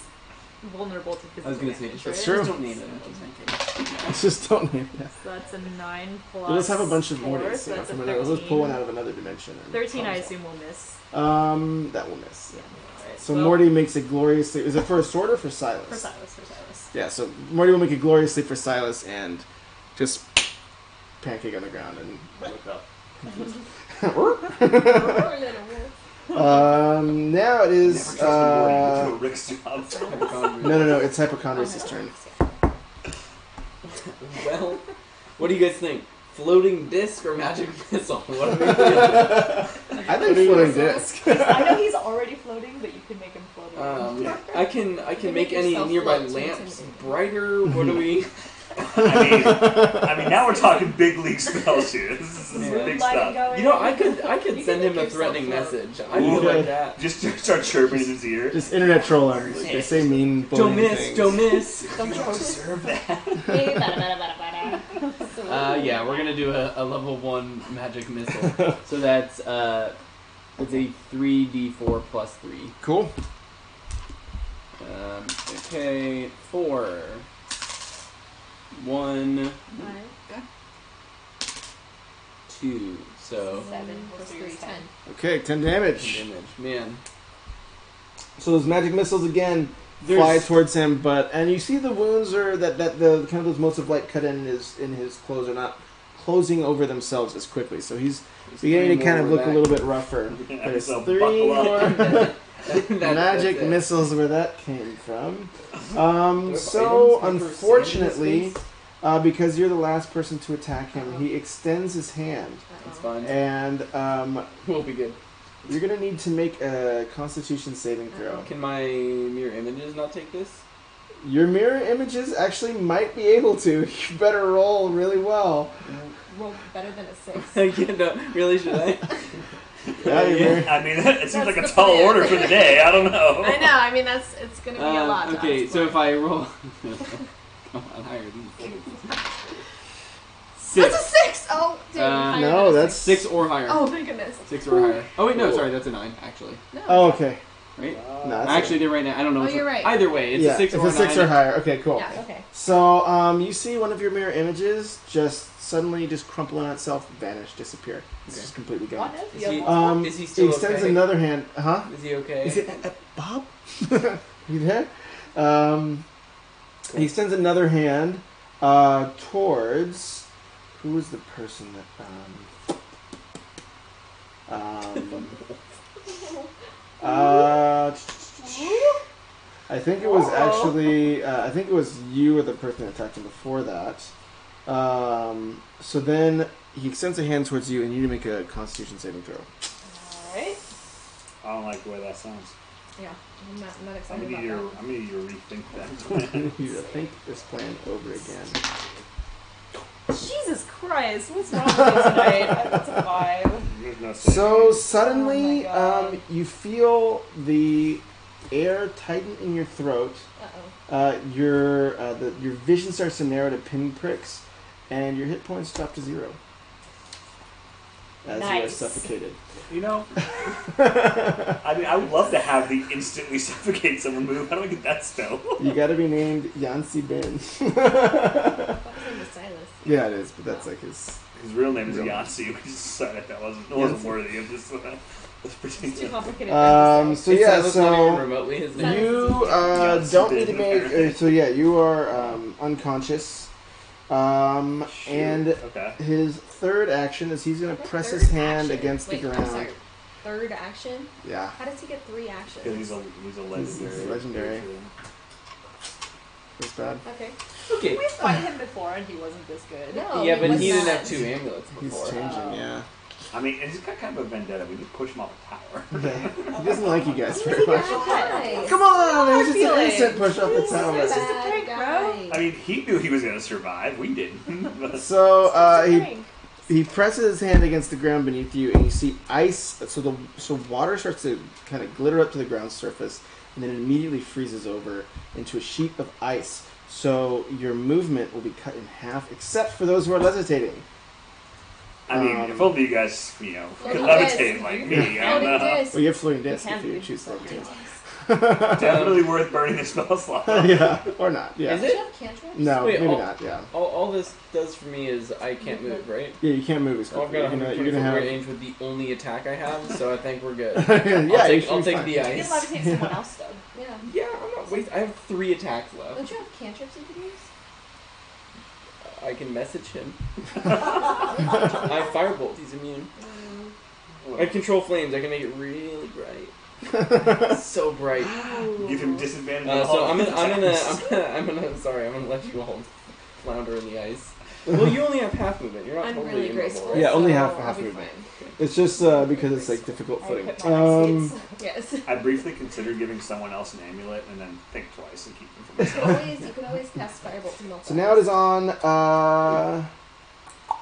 vulnerable to physical I was gonna say, damage, just, right? true. don't name it. Let's just don't name it. So that's a 9 plus. We'll just have a bunch of 4, Mortys. so You know, that's a from another, 13. let's pull one out of another dimension. and 13, I problem assume, will miss. solve. That will miss. Yeah. Alright, So well, Morty makes a glorious leap. Is it for a sword or for Silas? For Silas. Yeah, so Morty will make a glorious leap for Silas and just pancake on the ground and look up. Now it is. Never trust Morty. You do a Rick's job. No, it's Hypochondrius' turn. Well, what do you guys think? Floating disc or magic missile? What do we do? I think floating disc. I know he's already floating, but you can make him floating. I can can make make any yourself nearby float to lamps intimidate. brighter. What do we? I mean, now we're talking big league spells here. This is Yeah. big Moonlighting stuff. going. You know, I could You send can him make a yourself threatening float. message. I Ooh. feel like that. Just start chirping in his ear. Just internet troll him. They say mean Don't bullying miss, things. don't miss. Don't choke. Deserve that. Yeah, we're gonna do a level 1 magic missile. So that's It's a 3d4 plus 3. Cool. Okay, 4. 1, 2. So 7 plus 3, 10. Okay, 10 damage. damage. Man. So those magic missiles again fly There's- towards him, and you see the wounds are that the kind of those motes of light cut in his clothes are not closing over themselves as quickly. So he's beginning to kind of look a little bit rougher. There's So 3 buckle up. more That's magic it. missiles where that came from. items So for unfortunately, Sam because you're the last person to attack him, he extends his hand, It's fine. and We'll be good. you're gonna need to make a Constitution saving throw. Can my mirror images not take this? Your mirror images actually might be able to. You better roll really well. Roll better than a 6. Yeah, no, really, should I? Yeah, your mirror- I mean, it seems That's like a the tall plan. order for the day. I don't know. I know. I mean, it's gonna be a lot. To Okay, us, so but- if I roll... Come on, higher than 6. That's a 6. Oh, dude. higher no, than a that's 6 or higher. Oh my goodness. 6 or higher. Oh wait, no, sorry, that's a 9, actually. No. Oh, okay. Right? No, that's Actually, they're right now. I don't know. Oh, which you're one. right. Either way, it's yeah, a 6 it's or a 6 9. or higher. Okay, cool. Yeah. Okay. So you see one of your mirror images just suddenly just crumple on itself, vanish, disappear. It's Okay. just completely gone. What if Is you he- have Is he He still extends okay? another hand. Huh? Is he okay? Is it Bob? You there? He extends another hand towards who is the person that I think it was actually I think it was you or the person that attacked him before that. So then he extends a hand towards you, and you need to make a Constitution saving throw. Alright. I don't like the way that sounds. Yeah. I'm not I'm excited gonna about need that. you. I'm gonna need you to rethink that plan. You need to think this plan over again. Jesus Christ, what's wrong with you tonight? That's a 5. There's no So saving. suddenly, Oh my God. you feel the air tighten in your throat. Uh-oh. Your vision starts to narrow to pinpricks, and your hit points drop to 0 as you are Nice. suffocated. You know, I mean, I would love to have the instantly suffocate someone move. How do I get that spell? You got to be named Yancy Ben. I thought his name was Silas. Yeah, it is, but that's like his. His real name is Real. Yahtzee. We just decided that wasn't Yahtzee. worthy of this. This It's too particular. complicated. So Is yeah, Silas not even so remotely his Silas name? you Yes, don't you need to did. make. So yeah, you are unconscious. And Okay. his third action is he's going to What press third his hand action? against Wait, the I'm ground. sorry. Third action? Yeah. How does he get 3 actions? Because he's a legendary. He's legendary. creature. It's bad. Okay. Okay. We fought him before and he wasn't this good. No. Yeah, but was he didn't not. have 2 amulets He's before. changing, yeah. I mean, he's got kind of a vendetta. We need to push him off the tower. He doesn't like you guys very much. Guys. Come on! It was just an feelings. instant push off the tower. It's just a prank, bro. guy. I mean, he knew he was going to survive. We didn't. But- So he Prank. he presses his hand against the ground beneath you, and you see ice. So water starts to kind of glitter up to the ground surface, and then it immediately freezes over into a sheet of ice. So your movement will be cut in half, except for those who are levitating. I mean, if only you guys, could Floating levitate disc. like me. I don't Floating know. disc. Well, you have floating disc You if can you do choose to floating levitate. Definitely worth burning the spell slot. Yeah, or not. Yeah. Is Do you it? have cantrips? No, Wait, maybe all- not. Yeah. All this does for me is I can't move, right? Yeah, you can't move as Well, I've quickly. got You're 120 gonna foot have. range with the only attack I have, so I think we're good. Yeah, you should I'll be take fine. the You can ice. levitate someone else though. Yeah. Yeah, I'm not waste. I have 3 attacks left. Don't you have cantrips you could use? I can message him. I have firebolt. He's immune. I control flames. I can make it really bright. So bright. Give him disadvantage. on So all I'm of gonna, his I'm gonna, I'm gonna, sorry, I'm gonna let you all flounder in the ice. Well, you only have half movement. You're not I'm totally really immobile, graceful. right? Yeah, only so half I'll be movement. fine. It's just because it's like difficult I footing. put my Yes. I briefly considered giving someone else an amulet and then think twice and keep them for You myself. can always cast firebolt to melt. So now it is on.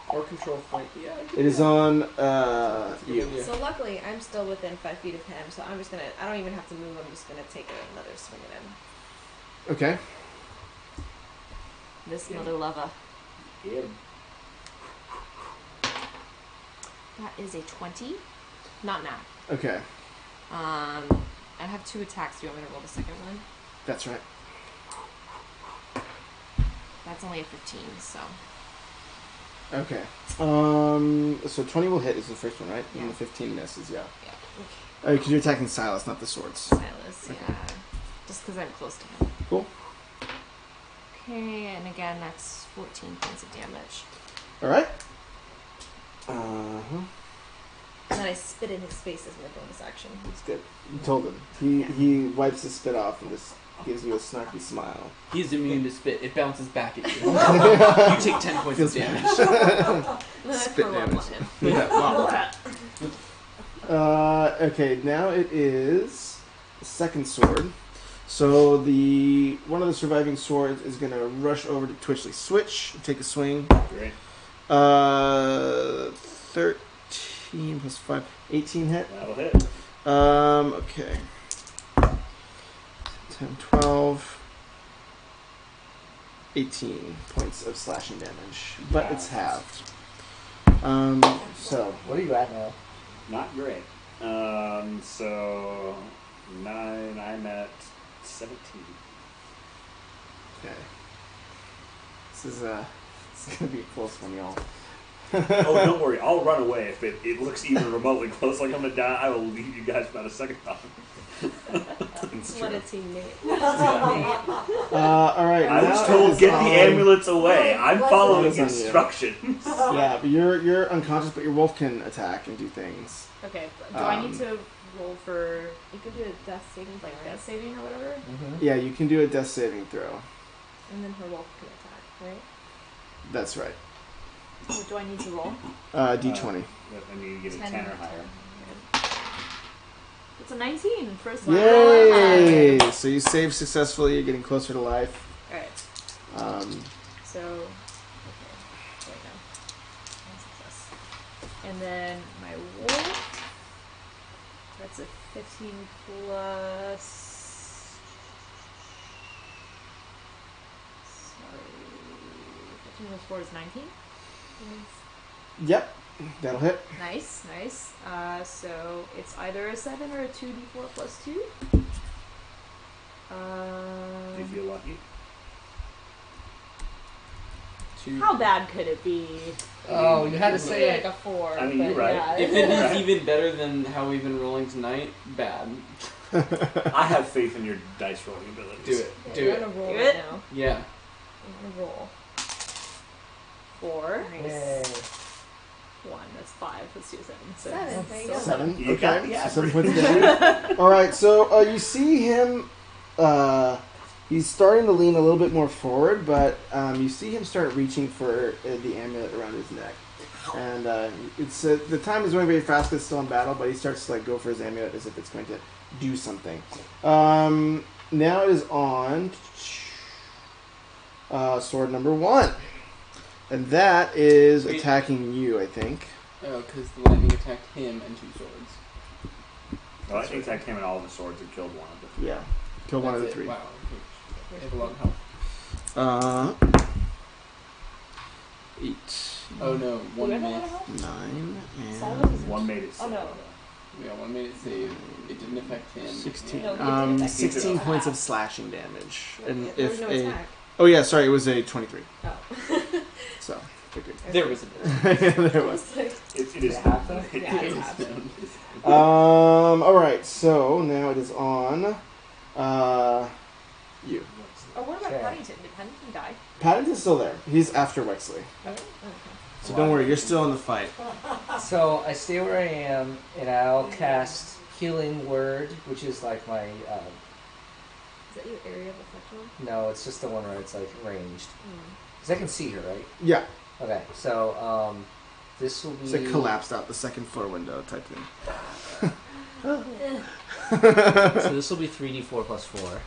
Or control flame. Yeah. I can It do is that. on That's a good you. idea. So luckily, I'm still within 5 feet of him, so I'm just gonna. I don't even have to move. I'm just gonna take another swing at him. Okay. This mother lover. Yeah. That is a 20. Not now. Okay, I have 2 attacks. Do you want me to roll the second one? that's right. That's only a 15, so. Okay. So 20 will hit is the first one, right? Yeah. And the 15 misses, yeah. Yeah. Because you're attacking Silas, not the swords. Silas, Okay. yeah. Just because I'm close to him. Cool. Okay, and again, that's 14 points of damage. Alright. Uh-huh. And then I spit in his face as my bonus action. That's good. You told him. He wipes his spit off and just gives you a snarky smile. He's immune to spit. It bounces back at you. You take 10 points of damage. And then I Spit throw up damage. on him. Yeah, wow. Okay, now it is the second sword. So one of the surviving swords is going to rush over to Twitchley. Switch, take a swing. Great. 13 plus 5, 18 hit. That'll hit. Okay. 10, 12, 18 points of slashing damage, but it's halved. So What are you at now? Not great. So 9. I'm at 17. okay, this is gonna be a close one, y'all. Oh, don't worry. I'll run away if it looks even remotely close like I'm gonna die. I will leave you guys without a second thought. It's What true. a teammate. All right. I was now told it's get the on- amulets away. I'm following It's on you. instructions. Yeah, but you're unconscious, but your wolf can attack and do things. Okay, do I need to roll for You could do a death saving throw. like death saving or whatever? Mm-hmm. Yeah, you can do a death saving throw. And then her wolf can attack, right? That's right. What do I need to roll? D20. I need to get a 10 or higher. It's a 19. First one. Yay! So you save successfully. You're getting closer to life. Alright, so. Okay, there we go. One success. And then my wolf. That's a 15 plus. Sorry. 15 plus 4 is 19. Yep, that'll hit. Nice, nice. So it's either a 7 or a 2d4 plus 2. Do you feel lucky? How bad could it be? Oh, you had to say Maybe it. like a 4. I mean, but you're right. yeah. If it is even better than how we've been rolling tonight, bad. I have faith in your dice rolling abilities. Do it. Yeah, Do you're it. gonna roll Do right it? now. Yeah. I'm gonna roll. 4. Yay. 1. That's 5. Let's do 7. So 7, there you go. 7. You got Okay, the so 7 average. points of damage. All right, so you see him. He's starting to lean a little bit more forward, but you see him start reaching for the amulet around his neck. And it's the time is going very fast because it's still in battle, but he starts to go for his amulet as if it's going to do something. Now it is on sword number 1. And that is attacking you, I think. Oh, because the lightning attacked him and 2 swords. Well, I think that came in all the swords and killed one of the 3. Yeah. Kill one of the That's it. 3. Wow. They have a lot of health. 8, Oh no, Do 1 we have a lot missed. of health? 9, Solid and is- One made it. Oh, no. Yeah, 1 made it save. It didn't affect him. 16. No, it didn't affect 16 you. points of slashing damage. And There was if no a attack. oh yeah, sorry, it was a 23. Oh. So figured. There was a There was. It is half that? it Yeah, it's is. half. All right. So now it is on you. Oh, what about Okay. Paddington? Did Paddington die? Paddington's still there. He's after Wexley. So don't worry, you're still in the fight. So I stay where I am, and I'll cast Healing Word, which is like my. Is that your area of effect one? No, it's just the one where it's like ranged. Because I can see her, right? Yeah, Okay, so this will be. it's like collapsed out the second floor window type thing. So this will be 3d4 plus 4.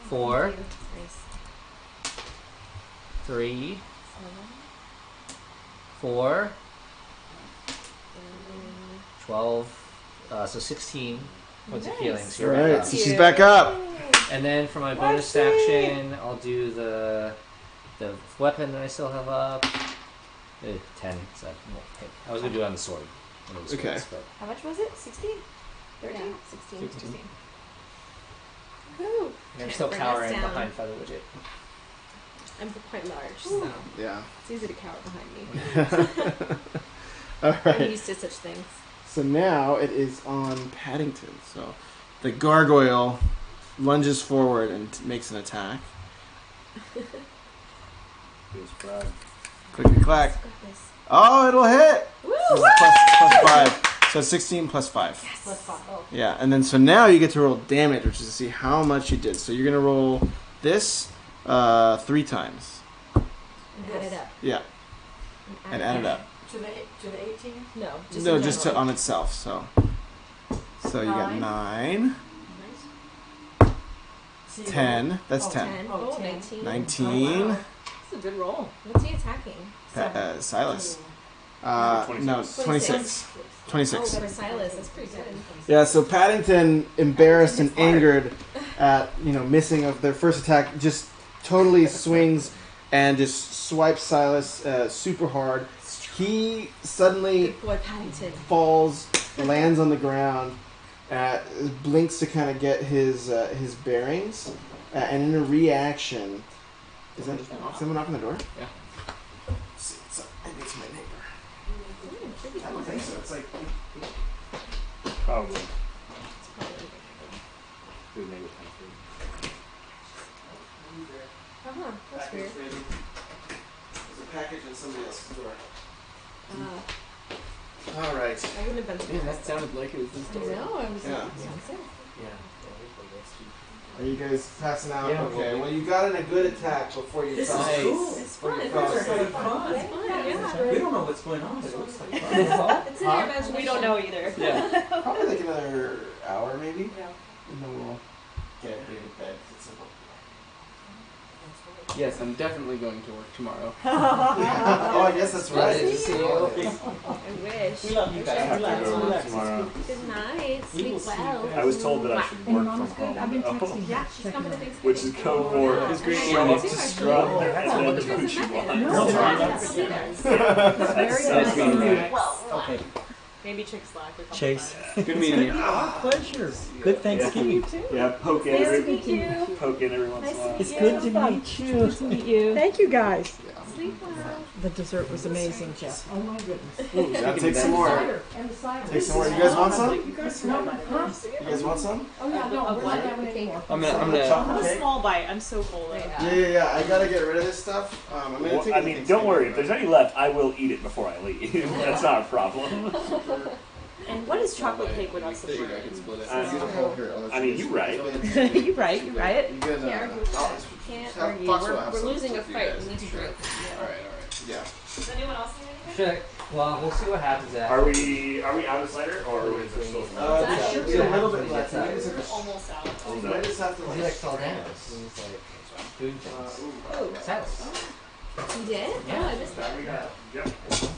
4, Nice. 3, 4, 12, so 16 points of healing. So All you're back right, up. so she's back up. And then for my bonus action, I'll do the weapon that I still have up. 10. So I was gonna do it on the sword. One of the Okay. swords, How much was it? 16? 13? 16. 16. Woo. You're Okay, still bring us cowering down. behind Feather Widget. I'm quite large, so Yeah. it's easy to cower behind me. All I'm right. used to such things. So now it is on Paddington. So the gargoyle lunges forward and makes an attack. Feels proud. Clickety clack. Got this. Oh, it'll hit. Woo! So it's plus 5. So it's 16 plus 5. Yes. Plus 5. Oh. Yeah, and then so now you get to roll damage, which is to see how much you did. So you're gonna roll this 3 times. And add it up. Yeah, and add it up. To the 18? No, just No, in just to, general. on itself. So you got 9, So 10. That's 10. 10. Oh, 10. 19. 19. That's a good roll. What's he attacking? Silas. Oh. No, 26. 26. Oh, for Silas. That's pretty good. Yeah, so Paddington, embarrassed and angered at missing of their first attack, just totally swings and just swipes Silas super hard. He suddenly Good boy, Paddington. falls, lands on the ground, blinks to kind of get his bearings, and in a reaction, is someone knocking the door? Yeah. Let's see, maybe it's my neighbor. I don't think so. It's like Probably. It's probably Good neighbor country. That's weird. There's a package in somebody else's door. Uh, All right. I wouldn't have been Man, that sounded like it was this I door. know, I was Yeah. like, Are you guys passing out? Yeah, Okay. Well, you got in a good attack before you This fell. is cool. it's fun. Pretty It's fun. fun. It's really It's fun. fun. Yeah. We don't know what's going on, but it looks like It's in your imagination. We don't know either. Yeah. Probably like another hour, maybe. Yeah. And then we'll get David bed. It's simple. Yes, I'm definitely going to work tomorrow. Oh, I guess that's right. Nice to see you. I wish. We love you I guys. have We to love go you. work tomorrow. Good night. We will Sleep see you well. guys. I was told that I should work from home, though, Yeah, she's coming to Thanksgiving. which is code for His great show up to too, scrub actually. and then do what you No, want. that's That very sounds nice. about right. Well, Okay, maybe Chick Slack or Chase. Good meeting you. Our pleasure. Good Thanksgiving. Yeah, poke in every once in a while. It's good to meet you. Nice to meet you. Thank you guys. Sleep well. The dessert was amazing, Jeff. Oh my goodness. Yeah, take some more. And the cider. Take some more. You guys want some? You guys know about it. You guys want some? Oh yeah, no, we're not having any more. I'm gonna I'm a small bite. I'm so full right now. Yeah. I gotta get rid of this stuff. I'm gonna Well, take. I mean, don't worry. If there's any left, I will eat it before I leave. That's not a problem. And what is chocolate cake without There you go, I sugar? can split it. I mean, you're right. You're right. You're right. You can. Can't argue with that. Can't argue. We're losing a fight. We need to drink. Alright. Yeah. Does anyone else need anything? Well, we'll see what happens after. Are we out of cider or is there still? There should be a little bit left. I just have to- Almost out. I just have to He like fell down. He was like doing things. Silas. You did? Yeah. Oh, I missed that. Yep.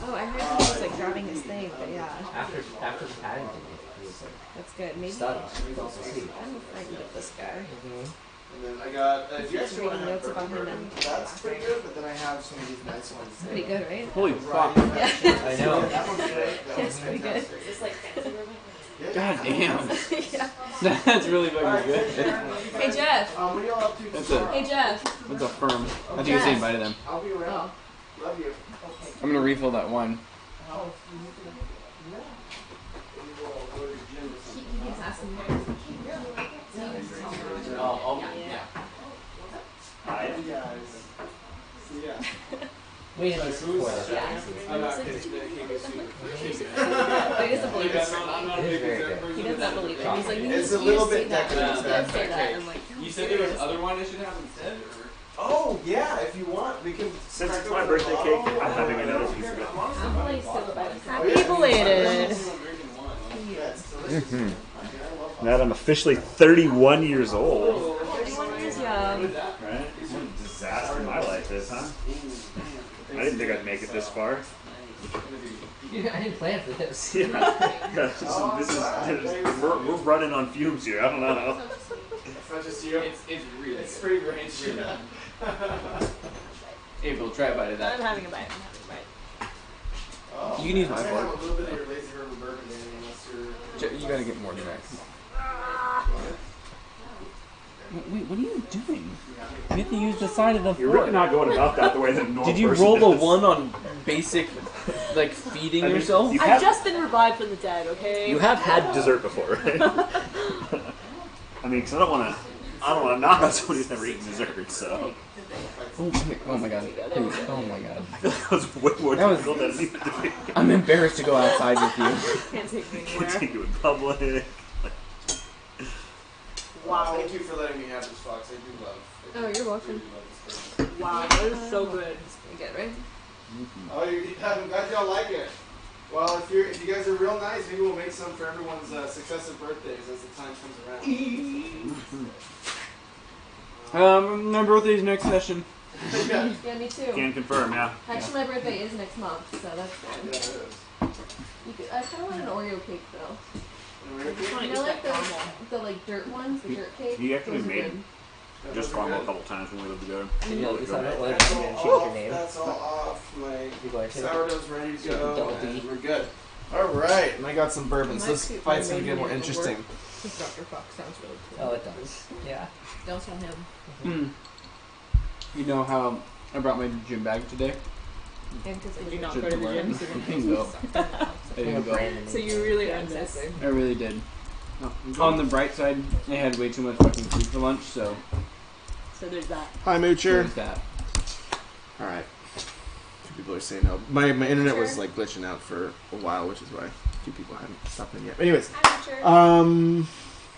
Oh, I heard he was like grabbing his thing, but yeah, After Paddington, he was like that's good. Maybe stunned. He fell asleep. I'm frightened of this guy. And then I got. If you Just actually want reading to have notes about him bourbon, that's pretty good. But then I have some of these nice ones. It's pretty good, right? Holy fuck. Right. I know. That one's great. That Yeah, one's it's pretty good. fantastic. Is this like fancy bourbon? Yeah. God damn. Yeah. That's really fucking good. Hey Jeff. What are y'all up to That's tomorrow? Hey Jeff. That's a firm. I think you say bye to them. I'll be around. Oh. Love you. I'm gonna refill that one. He keeps asking me. Yeah. Hi. Yeah. Wait until spoiler. Yeah. I'm not He kidding. doesn't believe it. I'm not a It is big very example. He does not believe it. He's like, you It's need a little to say bit that. decadent, You that say that. cake. I'm like, You said there was other wine I should have instead, or? Oh yeah, if you want, we can. Since it's my birthday cake, I'm having another piece of it. I'm celebrating. Happy belated. Now that I'm officially 31 years old. 31 years young. Right? What a disaster my life is, huh? I didn't think I'd make it this far. Yeah, I didn't plan for this. Yeah. We're running on fumes here. I don't know. It's not just you. It's really It's good. pretty great. It's really good. April, try a bite of I'm that. having a bite. I'm having a bite. Oh, You can use my I have fork. a little bit of your lazy river bourbon, Danny, unless you're. You gotta get more tracks. Wait, what are you doing? You have to use the side of the You're floor. really not going about that the way that a normal Did you person roll a does. 1 on basic, like, feeding I mean, yourself? you I've have- just been revived from the dead, okay? You have had dessert before, right? I mean, because I don't want to knock on somebody who's never eaten dessert, so. Oh my god. Please. Oh my god. I feel like that was way more That was- difficult than it needed to be. I'm embarrassed to go outside with you. Can't take me Can't anywhere. take you in public. Wow. Thank you for letting me have this, Fox. I do love. Oh, you're welcome. Wow, that is so good. It's pretty good, right? Oh, I'm glad y'all like it. Well, if you guys are real nice, maybe we'll make some for everyone's successive birthdays as the time comes around. My birthday's next session. Yeah. Yeah, me too. Can confirm, yeah. Actually, my birthday is next month, so that's Yeah, good. it is. You could, I kind of want an Oreo cake though. I just want You to know, eat like that caramel. the like dirt ones, the dirt cake. He actually Those are made good. just caramel a couple times when we lived together. Can you Really decide good. whether That's you're all going to change your off. name? That's all off. My You going to? sourdough's ready to go. Double D. And we're good. All right, and I got some bourbon, so My this soup fight's made gonna get me more at interesting. Because Dr. Fox sounds really cool. Oh, it does. Yeah. Don't tell him. You know how I brought my gym bag today? And because Did you not Should go to the learn. gym? I didn't go. I didn't go. Brandon So you really Yeah, earned this. exactly. I really did. On the bright side, I had way too much fucking food for lunch, so So there's that. Hi, Moocher. there's that. All right. People are saying no. My internet was Sure. like glitching out for a while, which is why a few people haven't stopped in yet. But anyways, Hi, Richard.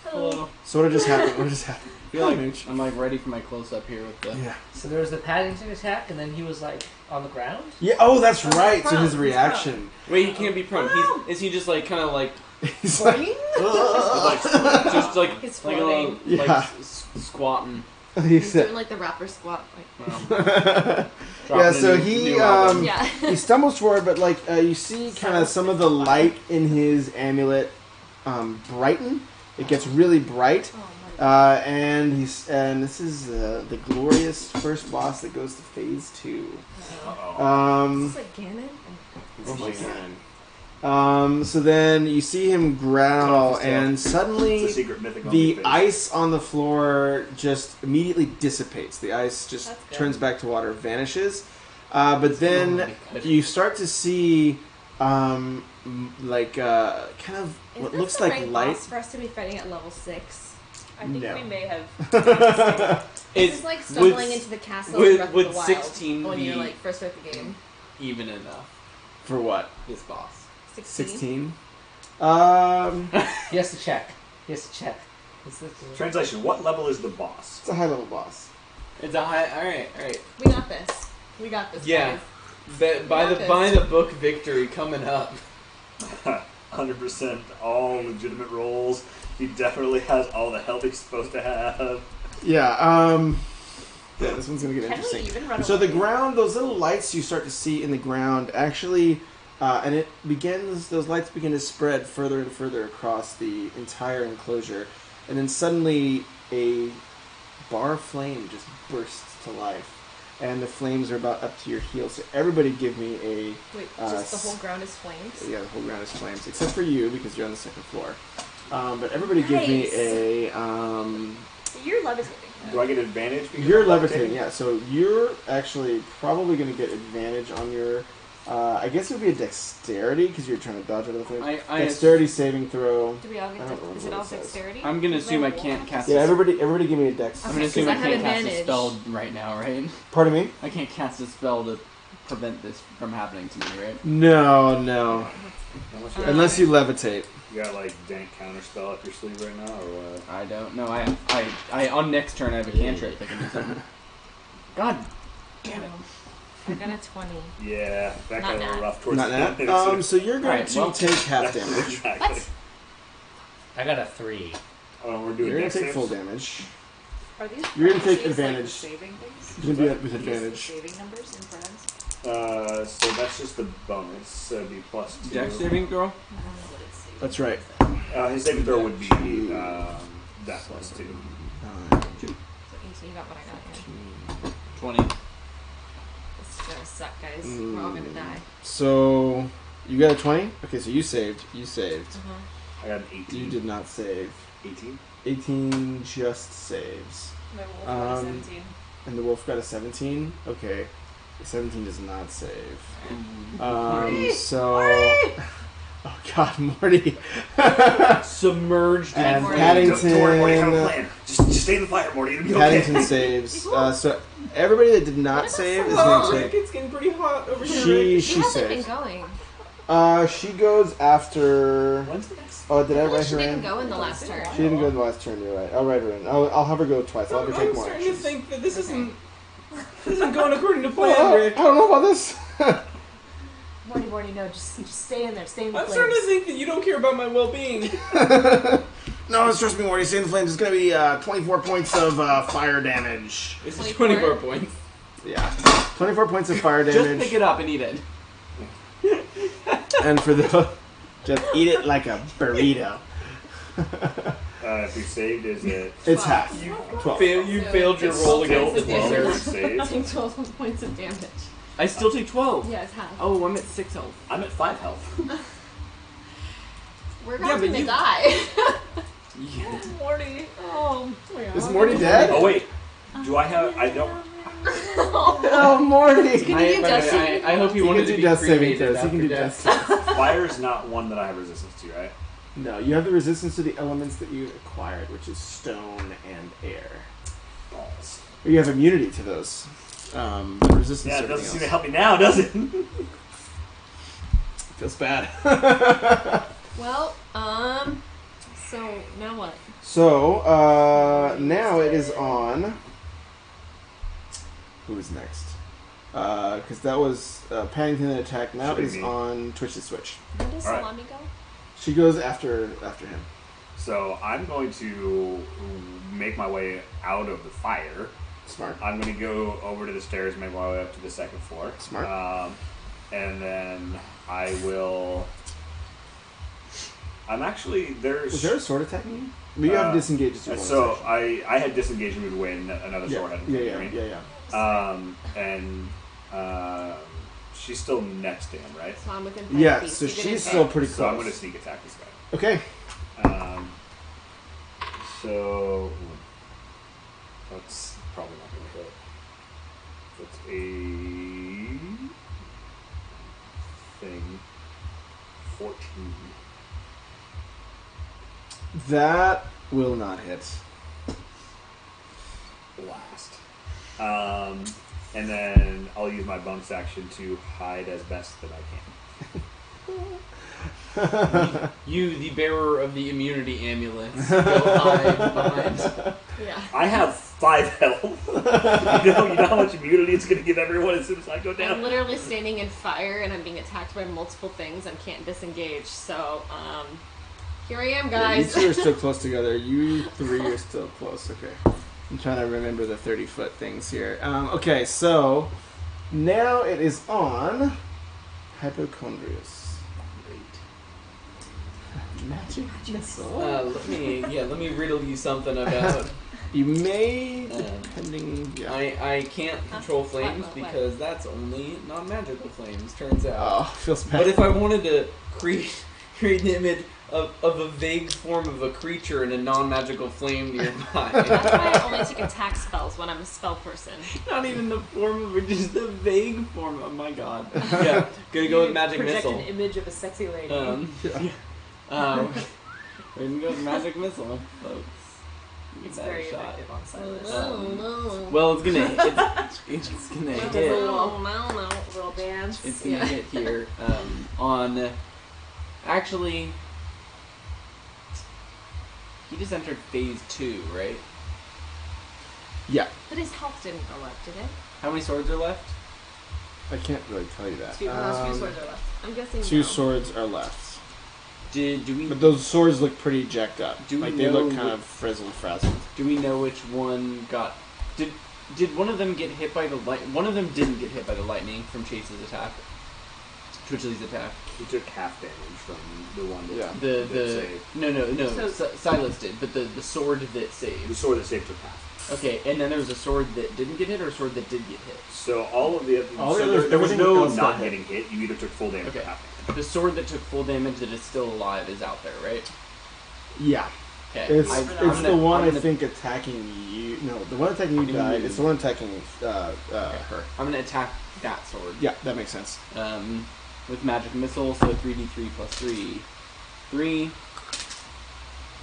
Hello. so what just happened? What just happened? I feel Hi, like Mooch. I'm like ready for my close up here with the. Yeah. So there was the Paddington attack, and then he was like on the ground. Yeah. Oh, that's right. So prone. his He's reaction. Wait, he can't be prone. Is he just like kind of like He's like, just like It's like, floating. Yeah. like squatting? he He's said. doing like the rapper squat. Like, Yeah. Dropping So a new- he new album. yeah. he stumbles forward, but like you see, kind of some of the light in his amulet brighten. It gets really bright. Oh, my And this is the glorious first boss that goes to phase 2. Uh-oh. Is this like Ganon? Oh my god. So then you see him growl, and It's a suddenly secret mythic on the face. ice on the floor just immediately dissipates. The ice just That's good. turns back to water, vanishes. But then Oh my God. you start to see kind of Is what this looks the like right light. boss for us to be fighting at level 6? I think No. we may have. This is like stumbling into the castle in Breath would of the Wild 16 when you're be- like first start the game. Even enough. For what? This boss. 16. 16? He has to check. He has to check. Translation: what level is the boss? It's a high level boss. It's a high. All right. We got this. We got this. Yeah. guys. By the book victory coming up. 100% all legitimate rolls. He definitely has all the help he's supposed to have. Yeah, yeah, this one's gonna get Can we interesting. even run So away? the ground, those little lights you start to see in the ground, actually, and it begins. Those lights begin to spread further and further across the entire enclosure, and then suddenly a bar of flame just bursts to life, and the flames are about up to your heels. So everybody, give me a Wait, just the whole ground is flames? yeah. The whole ground is flames, except for you because you're on the second floor. But everybody, give me Nice. a. You're levitating. Do I get advantage? because You're I'm levitating, yeah. So you're actually probably going to get advantage on your. I guess it would be a dexterity because you're trying to dodge out of the thing. Dexterity saving throw. Do we all get I don't know is what it all it says. dexterity? I'm gonna assume I can't cast. Yeah, everybody, give me a dex. I'm Okay, gonna assume 'cause I I have can't cast a advantage. spell right now, right? Pardon me? I can't cast a spell to prevent this from happening to me, right? No. Unless you levitate. You got like dank counterspell up your sleeve right now, or what? I don't know. I on next turn I have a cantrip that can do something. God damn it! I got a 20. Yeah, that got a Not little that. rough towards Not the that. end. So you're going Alright, to well, take half damage. Exactly. What? I got a 3. Oh, we're doing You're going dex to take saves? full damage. Are these You're gonna take parentheses, like, the advantage. saving things? You can do that with Use the advantage. saving numbers in parentheses? So that's just the bonus. So it'd be +2. Dex saving throw. I don't know what it's saving. That's right. His saving throw would be that +2. So you got what I got here. 20. This is gonna suck, guys. We're all gonna die. So you got a 20? Okay, so you saved. You saved. I got an 18. You did not save. 18? 18 just saves. My wolf got a 17. And the wolf got a 17? Okay. 17 does not save. So... Oh god, Morty. Submerged in And Morty. Paddington... Don't worry, Morty, I have a plan. Just stay in the fire, Morty. It'll be okay. Paddington saves. So everybody that did not save is Oh, going to Rick, take... it's getting pretty hot over here. She Rick. She hasn't been saves. going. She goes after... When's the next? Oh, did I Well, write she her didn't in? go in the last turn. She didn't go in the last turn, you're right. I'll write her in. I'll have her go twice. I'll have her take I'm more starting to actions. think that this isn't going according to Oh, plan, I Rick. don't know about this. Morty, no, just stay in there. Stay in the I'm flames. starting to think that you don't care about my well-being. No, trust me, Morty. Stay in the flames. It's going to be 24 points of fire damage. This is 24 24 points. Yeah. 24 points of fire Just damage. pick it up and eat it. And for the... Just eat it like a burrito. If we saved, is it It's half. 12. You failed your roll against the 12 dessert. saves? Take 12 points of damage. I still take 12. Yeah, it's half. Oh, I'm at 6 health. I'm at 5 health. We're Yeah, going but to you- die. Yeah. Morty. Oh. Is Morty dead? Oh, wait. Do I have... I don't... Oh, Morty! Can you do death saving I hope He you can wanted do to be death saving cremated throws. He can after do death. death saving. Fire's not one that I have resistance to, right? No, you have the resistance to the elements that you acquired, which is stone and air. Balls. Or you have immunity to those. But resistance Yeah, to it doesn't seem everything to else. help me now, does it? Feels bad. Well, so now what? So, now it is on... Who's next? Because that was Paddington attack. Now Should it is be. on Twitch's Switch. Where does All right. Salami go? She goes after him. So I'm going to make my way out of the fire. Smart. I'm going to go over to the stairs, make my way up to the second floor. Smart. And then I will... I'm actually... There's... Was there a sword attacking you? But you have disengaged as your bonus So action. I had disengaged and moved away, and another sword had Yeah. And she's still next to him, right? So I'm within 5 Yeah, feet. so You didn't she's hit. still pretty So I'm close. going to sneak attack this guy. Okay. So that's probably not going to hit. That's a thing. 14. That will not hit. Blast. And then I'll use my bonus action to hide as best that I can. You, the bearer of the immunity amulet, go hide behind. Yeah. I have 5 health. you know how much immunity it's going to give everyone as soon as I go I'm down? literally standing in fire and I'm being attacked by multiple things and can't disengage. So, here I am, Yeah, you guys. two are still close together. You three are still close. Okay. I'm trying to remember the 30-foot things here. Okay, so now it is on Hypochondrius. Magic missile. Let me riddle you something about. You may, depending. Yeah. I can't control flames What? because that's only non-magical flames. Turns out. Oh, feels bad. But if I wanted to create an image of a vague form of a creature in a non-magical flame nearby, That's why I only take attack spells when I'm a spell person. not even the form of it, just the vague form. Oh my god. Yeah, gonna go with magic Project missile. an image of a sexy lady. We're gonna go with magic missile, folks. it's Give that a very shot. effective on silence. No. Well, it's gonna it's gonna With a hit. No. Little dance. It's gonna hit here on. Actually, he just entered phase 2, right? Yeah, But his health didn't go up, did it? How many swords are left? I can't really tell you that. Few swords are left. I'm guessing 2 no. swords are left. Do we But those swords look pretty jacked up. Do we Like, they look know kind wh- of frizzled, frazzled. do we know which one got? Did one of them get hit by the light? One of them didn't get hit by the lightning from Chase's attack. Twitchley's attack. He took half damage from the one that, Yeah. that The saved. no. So- Silas did, but the sword that The saved. sword that saved took half. Okay, and then there was a sword that didn't get hit, or a sword that did get hit. So all of the All so the there, others- there was everything no else got not hit. getting hit. You either took full damage Okay. or half damage. The sword that took full damage that is still alive is out there, right? Yeah. Okay. It's I'm the gonna- one I'm I gonna- think attacking you. No, the one attacking you died. It's the one attacking her. I'm gonna attack that sword. Yeah, that makes sense. With magic missile, so 3d3 plus 3. 3,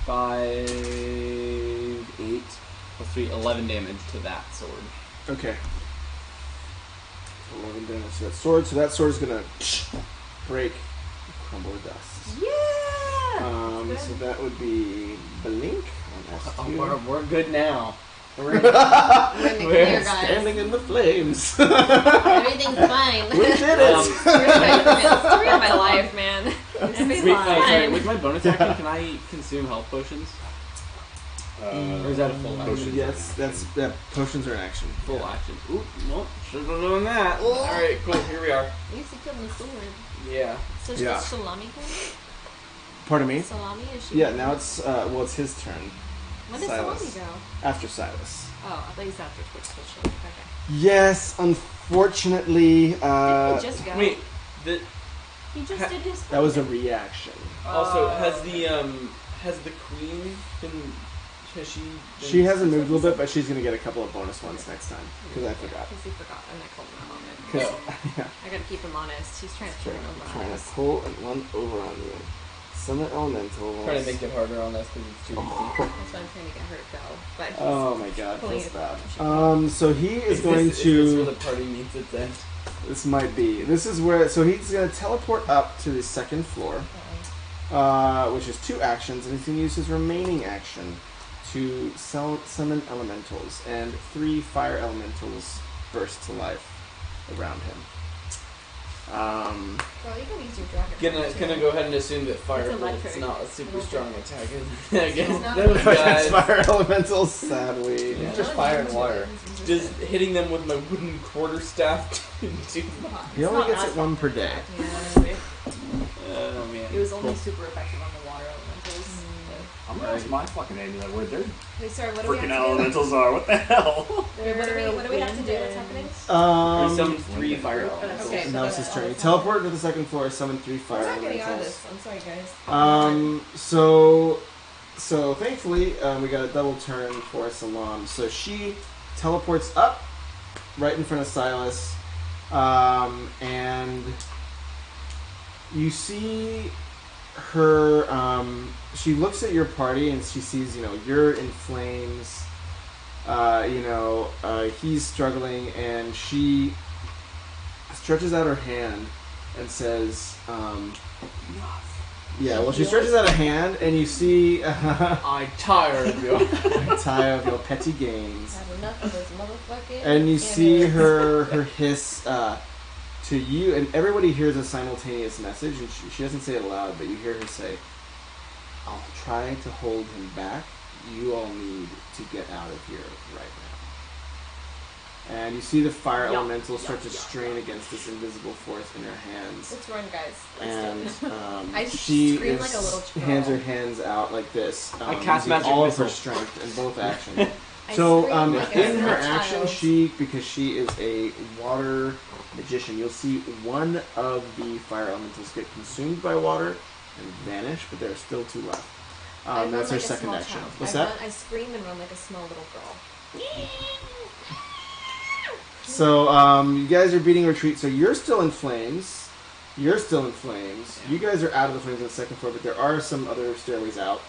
5, 8 plus 3, 11 damage to that sword. Okay. 11 damage to that sword. So that sword is gonna break, crumble to dust. Yeah. So that would be Blink on S2. We're good now. We're in the clear, guys. Standing in the flames. Everything's fine. We did it. Story of my life, man. Everything's Wait, fine. sorry, with my bonus action, can I consume health potions? Or is that a full action? Yes, potions are an action. Full action. Ooh, well, should've done that. Alright, cool, here we are. You used to kill the sword. Yeah. So she's Yeah. Salami thing? Pardon me? Salami? Is she? Yeah, now it's it's his turn. When does Silas. Salami go? After Silas. Oh, I thought you said after Twitch Switch. Okay. Yes, unfortunately, Didn't he just go? Wait, He just did his that was a thing. reaction. also, Oh, has okay. the queen been, has she been... She hasn't moved a little bit, but she's gonna get a couple of bonus ones next time because I forgot. Because he forgot, and I called him out on it. 'Cause- yeah, I gotta keep him honest. He's trying to turn it over on trying to us. pull one over on you. Summon elementals. Trying to make it harder on us because it's too easy. That's why I'm trying to get her to go. But he's Oh my god, pulling feels it bad. So he is going Is this where to. the party meets its end? This might be. This is where. So he's going to teleport up to the second floor, which is 2 actions, and he's going to use his remaining action to summon elementals, and 3 fire elementals burst to life around him. Well, you can use your dragon. Gonna go ahead and assume that Firebolt's electric. not a super Electric. strong attack. I guess It's not those Against guys. fire elementals, sadly. Yeah. Just fire and water. Just hitting them with my wooden quarterstaff. He only gets it 1 per day. Oh man. It was only super effective on the water elementals. I'm gonna ask my fucking Amy like where their Wait, sorry, what do we freaking have to do? elementals are. What the hell? Wait, what do we have to do? What's happening? We summoned 3 fire elementals. Okay, And that was his turn. He teleported to the second floor, summoned 3 fire I'm not getting out of elementals. this. I'm sorry, guys. So thankfully, we got a double turn for Salam. So she teleports up right in front of Silas, and you see her. She looks at your party and she sees, you're in flames. He's struggling, and she stretches out her hand and says, yeah, well, she stretches out a hand, and you see I tire of you. tired of your petty games, Had enough of this motherfucking. and you see her hiss to you, and everybody hears a simultaneous message, and she doesn't say it aloud, but you hear her say, "I'll try to hold him back. You all need to get out of here right now." And you see the fire Yeah. elemental start to Yeah. strain against this invisible force in her hands. Let's run, guys. Let's And do it. I she scream like a little hands her girl. hands out like this. I cast using magic all of her missile. strength in both actions. I So scream like a in her small action, child. because she is a water magician, you'll see one of the fire elementals get consumed by water and vanish, but there are still 2 left. I run That's her like a second small action. child. What's I that? run- I scream and run like a small little girl. So you guys are beating retreat. So you're still in flames. You're still in flames. You guys are out of the flames on the second floor, but there are some other stairways out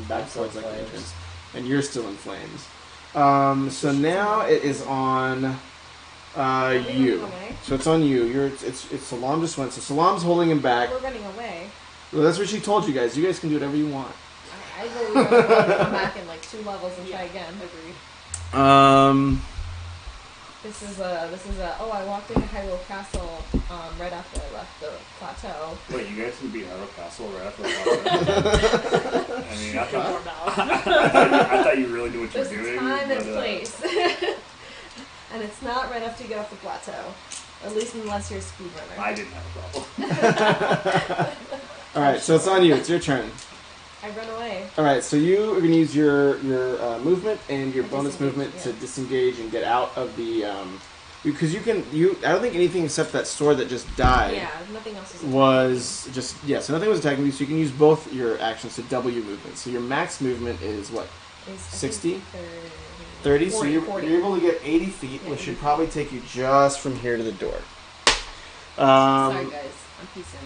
back still towards in like the flames. entrance, and you're still in flames. So now it is on Are we you. running away? So it's on you. It's Salam just went. So Salam's holding him back. We're running away. Well, that's what she told you guys. You guys can do whatever you want. I go we run come back in like 2 levels and try again. Agreed. This is a. Oh, I walked into Hyrule Castle right after I left the plateau. Wait, you guys can beat Hyrule Castle right after the I mean, I thought you really knew what you were There's doing. time but, and place. And it's not right after you get off the plateau. At least unless you're a speedrunner. I didn't have a problem. All right. So it's on you. It's your turn. I run away. All right. So you are going to use your movement and your And bonus disengage, movement to yeah. disengage and get out of the because I don't think anything except that sword that just died Yeah, nothing else is. was just so nothing was attacking you. So you can use both your actions to double your movement. So your max movement is what? Is, 60? 30. 30. So 40, you're 40. able to get 80 feet, Yeah, which 80 should feet. probably take you just from here to the door. Sorry guys, I'm peacing.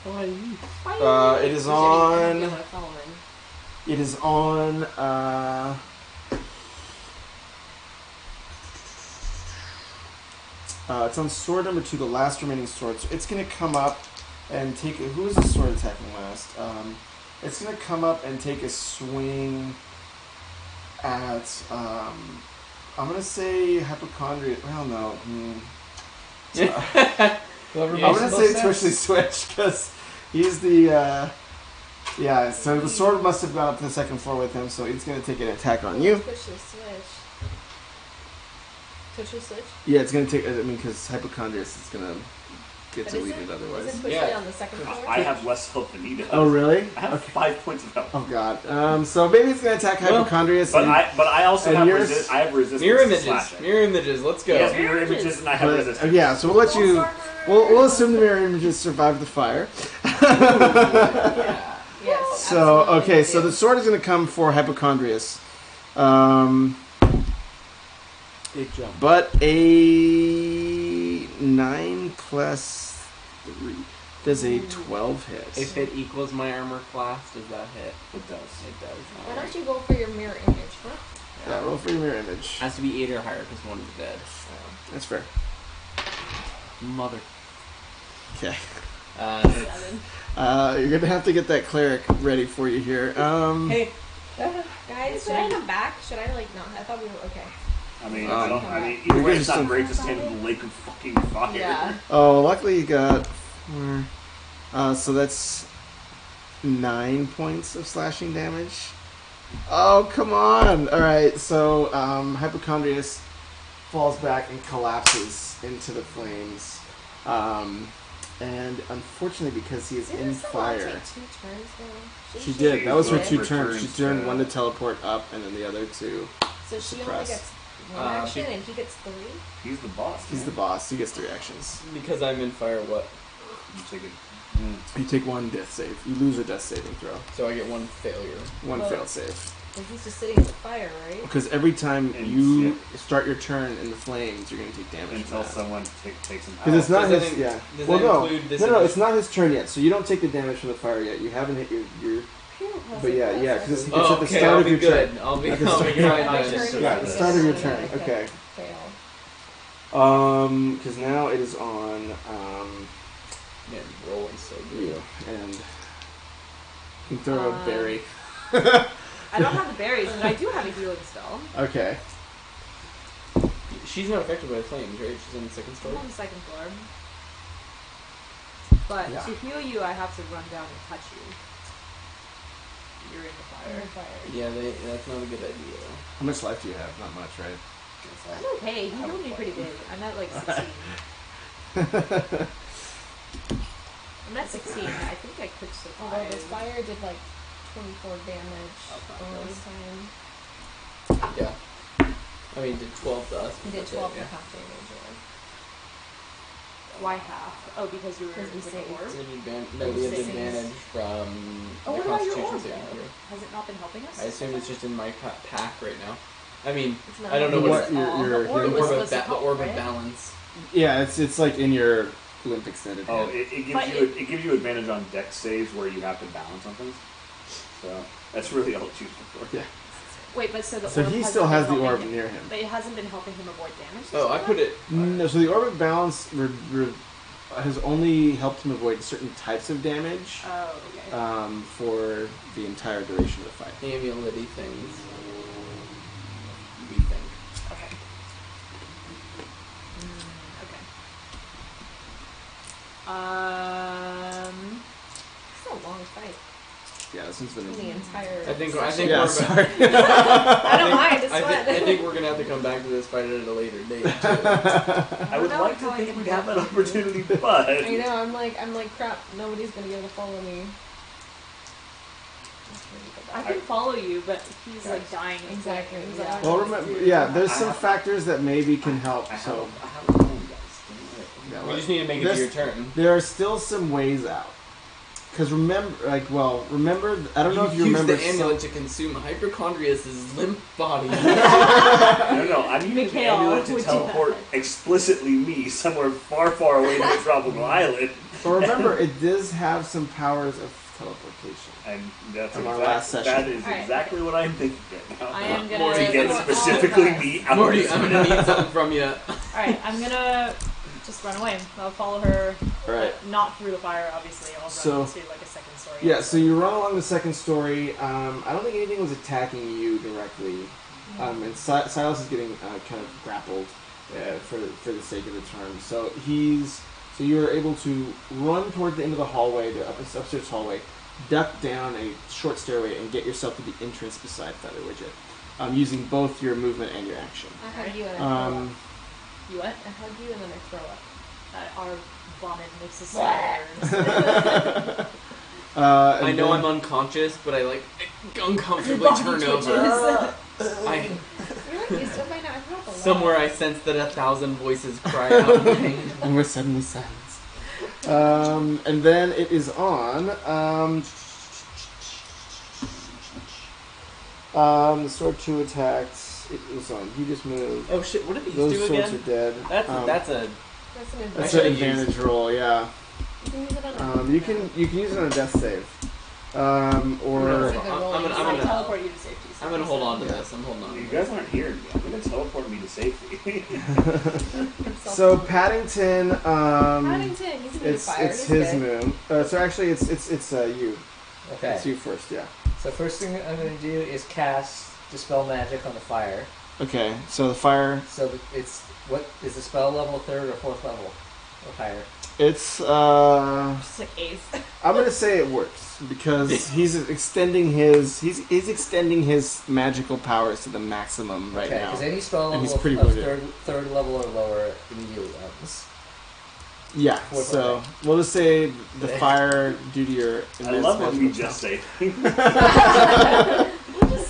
It is on. You're following. It is on. It's on sword number 2, the last remaining sword. So it's going to come up and take. Who is the sword attacking last? It's going to come up and take a swing at. I'm going to say hypochondria. Well, no. I'm going to say Twitchley Switch because he's the. Yeah, so the sword must have gone up to the second floor with him, so it's going to take an attack on you. Twitchley switch. Twitchley switch? Yeah, it's going to take. I mean, because hypochondrius is going to get But deleted Isn't otherwise. Twitchley Yeah. on the second floor? I have less health than he does. Oh, really? I have 5 points of health. Oh, God. So maybe it's going to attack Well, hypochondrius. But I also and have yours- I have resistance Mirror to images. slashing. Mirror images. Let's go. He has mirror images and I have resistance. yeah, so we'll let you. We'll assume the mirror images survived the fire. Yeah. Yes. So absolutely okay, we so do. the sword is going to come for hypochondrius. Big jump. But a 9 plus 3 does a 12 hit. If it equals my armor class, does that hit? It does. It does. Why don't you go for your mirror image, huh? Yeah, roll for your mirror image. Has to be 8 or higher because one is dead. That's fair. Mother. Okay. Seven. You're going to have to get that cleric ready for you here. Hey. Guys, should I come back? Should I like not? I thought we were okay. I mean, Um, either way, you it's guys not just- great to stand in the lake of fucking fire. Yeah. Oh, luckily you got 4. So that's 9 points of slashing damage. Oh, come on! Alright, so Hypochondrius falls back and collapses into the flames. And unfortunately, because he is in Didn't someone fire. take 2 turns though? She did. That was her 2 Returns turns. She turned to- 1 to teleport up, and then the other 2. So she only Suppress. gets 1 action and he gets 3? He's the boss. He's the boss. He gets 3 actions. Because I'm in fire, what? You take it. You take 1 death save. You lose a death saving throw. So I get 1 failure. 1 Well- failed save. Because he's just sitting in the fire, right? Because every time And you start your turn in the flames, you're going to take damage. Until from that. someone takes him out. Because it's not Does his. that Yeah. does Well, that no, include this no, image? it's not his turn yet. So you don't take the damage from the fire yet. You haven't hit your. But yeah, because it's Oh, at the okay, start I'll of be your good. turn. I'll be At the kind start- to Yeah, at the start of your turn. Okay. Fail. Because now it is on Man, rolling so you, good. and you can throw a berry. I don't have the berries, but I do have a healing spell. Okay. She's not affected by the flames, right? She's on the second I'm story. on the second floor. But Yeah. to heal you, I have to run down and touch you. You're in the fire. Yeah, that's not a good idea. How much life do you have? Not much, right? I'm okay. He healed me pretty big. I'm at like 16. I'm at 16. I think I could Although survive. this fire did like 24 damage last time. Yeah. I mean, did 12 to us. He did That's 12 it, and a yeah. half damage. Why half? Oh, because you were Because we with saved. the orb? No, we have Six. advantage from Oh, the what about your Constitution orb saving then? throw. Has it not been helping us? I assume it's just in my pack right now. I mean, It's not I don't know What what's your- your the orb healing was the supposed to help, orb of right? balance. Yeah, it's like in your limp extended Oh, hand. it gives But you it gives you advantage on dex saves where you have to balance on things. So that's really all it's used for. Yeah. Wait, but so the So orb he hasn't still been has the helping orb him- near him. But it hasn't been helping him avoid damage. Oh, I put it. No, so the orb of balance has only helped him avoid certain types of damage Oh, okay. for the entire duration of the fight. Amulet-y things. We think. Okay. Okay. It's a long fight. Yeah, this one's been. The entire. I think Yeah, we're sorry. I don't mind. It's I fun. think we're gonna have to come back to this fight at a later date. Too. I would know like to how I think can we'd have do that opportunity, but I know. I'm like crap. Nobody's gonna be able to follow me. I can follow you, but he's like dying. Exactly, He's yeah. like, Well, remember, yeah, there's some factors that maybe can help. I have, So I have a You just need to make it to your turn. There are still some ways out. Because remember, I don't know if you use remember. the amulet to consume Hypochondrius' limp body. No, I'm using the Mikhail amulet to would do teleport explicitly me somewhere far, far away to a tropical island. But remember, it does have some powers of teleportation. And that's From our last session. That is Alright. exactly what I'm thinking right now. I am gonna. To get specifically me out Morty, of I'm this. gonna need something from you. Alright, I'm gonna just run away. I'll follow her. Right. Not through the fire, obviously. I'll So- run into like a second story. Yeah, so you run along the second story. I don't think anything was attacking you directly. And Silas is getting kind of grappled for the sake of the term. So you're able to run toward the end of the hallway, the upstairs hallway, duck down a short stairway, and get yourself to the entrance beside Feather Widget, using both your movement and your action. I hug you and I throw up. You what? I hug you and then I throw up. Our vomit makes us slurs. I know I'm unconscious, but I like uncomfortably turn over. You're used to it by now. I throw up a lot. Somewhere I sense that 1,000 voices cry out in pain. And we're suddenly silenced. And then it is on. The sword 2 attacks. It was on. You just moved. Oh shit! What did these Those do swords again? are dead. That's Um, that's a That's an That's advantage. an advantage roll, yeah. You can use it on You can use it on a death save, or I'm gonna teleport you to safety. I'm gonna hold on to Yeah. this. I'm holding on. You To guys this. aren't here yet. I'm gonna teleport me to safety. so Paddington. Paddington, he's gonna be fired. It's his move. So actually, it's you. Okay. It's you first, yeah. So first thing I'm going to do is cast Dispel Magic on the fire. Okay, so the fire. So it's what is the spell level, 3rd or 4th level or higher? It's Just like A's. I'm gonna say it works because he's extending his extending his magical powers to the maximum right Okay, now. because any spell And level he's pretty of wounded. third level or lower immediately ends. Yeah, Fourth so level. we'll just say the fire due to your I immense love when we magical just say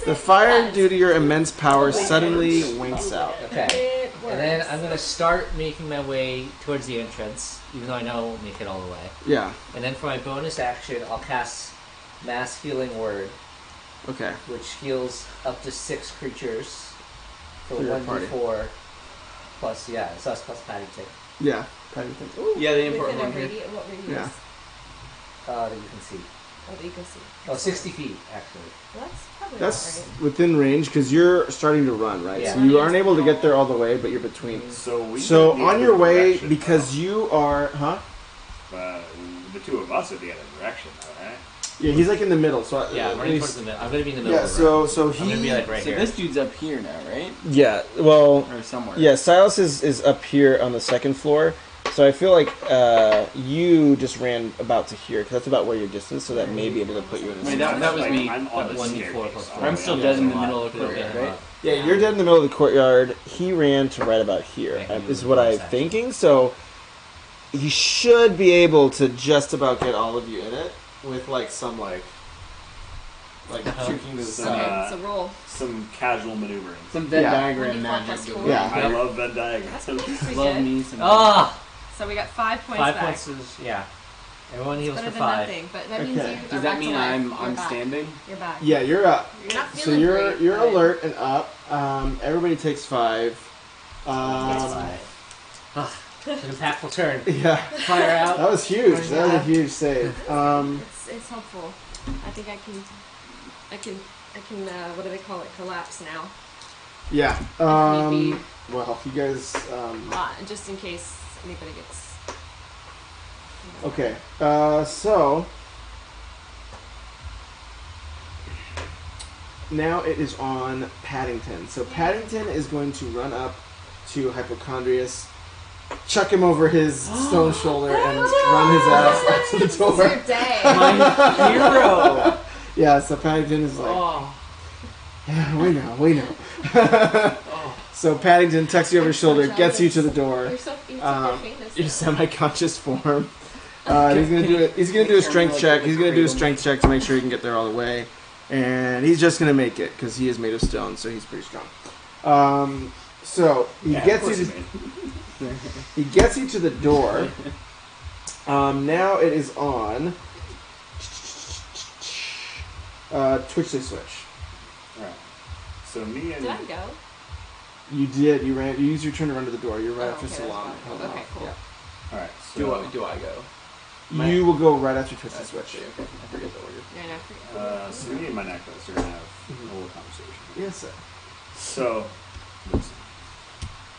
The fire due to your immense power suddenly winks out. Okay. It works. And then I'm going to start making my way towards the entrance, even though I know I won't make it all the way. Yeah. And then for my bonus action, I'll cast Mass Healing Word, Okay. which heals up to 6 creatures for For your 1d4 plus, yeah, it's us plus Paddington. Yeah. Paddington. Yeah, the Within important a one here. radius, what radius? Yeah. That you can see. Oh, that you can see. Oh, 60 feet, actually. Well, that's probably That's not right. within range because you're starting to run, right? Yeah. So you aren't able to get there all the way, but you're between. so. We So need on the your way, direction, because you are, the two of us are the other direction, though, right? Yeah, he's like in the middle. So Yeah, I'm running towards the middle. I'm going to be in the middle Yeah. of the road. So I'm going to be he. like right So here. this dude's up here now, right? Yeah. Well. Or somewhere. Yeah. Silas is up here on the second floor. So I feel like you just ran about to here because that's about where your distance. So that may be able to put you in. Wait, A that was Like, me. I'm on the 1d4 staircase. plus all four. I'm the still way dead up. in the middle of the It'll courtyard, get him right? up. Yeah, you're dead in the middle of the courtyard. He ran to right about here. Yeah, he Is was what I'm bonus action. thinking. So he should be able to just about get all of you in it with like some like shooting to the Some, side. It's a roll. some casual maneuvering. Some Venn Yeah. diagram 1d4 magic. plus going 4. on. Yeah. I love Venn diagrams. That's pretty Love good. me some. Ah! So we got 5 points 5 back. points is, yeah. Everyone heals Better for than 5. nothing, but that means Okay. you Does are that back mean to life. I'm back. standing? You're back. Yeah, you're up. You're not So feeling you're great, you're but alert and up. Everybody takes 5. Impactful turn. Yeah, Fire out. that was huge. That was a huge save. It's helpful. I think I can what do they call it? Collapse now. Yeah. If need be. Well, you guys. Just in case anybody gets. Okay. So now it is on Paddington. So Paddington is going to run up to Hypochondrius, chuck him over his stone shoulder, and run his ass out to the This is your door. day. My hero! Yeah. So Paddington is like, Oh. yeah, we know. So Paddington tucks you over his shoulder, gets you to the door. You're so famous. Your semi-conscious form. He's gonna do it. He's gonna do a strength check. He's gonna do a strength check to make sure he can get there all the way, and he's just gonna make it because he is made of stone, so he's pretty strong. So he Yeah, of gets course you. you He gets you to the door. Now it is on. Twitch they switch. Alright. So me and Did I go? You did. You ran. You used your turn to run to the door. You're right Oh, after okay, Salon. that's held fine. Okay, off. cool. Alright, Do I go? Yeah. You will go right after Twitch they That's switch. okay. I forget the order. Yeah, no, forget. so me and my necklace are gonna have a little conversation. Yes, sir. So listen,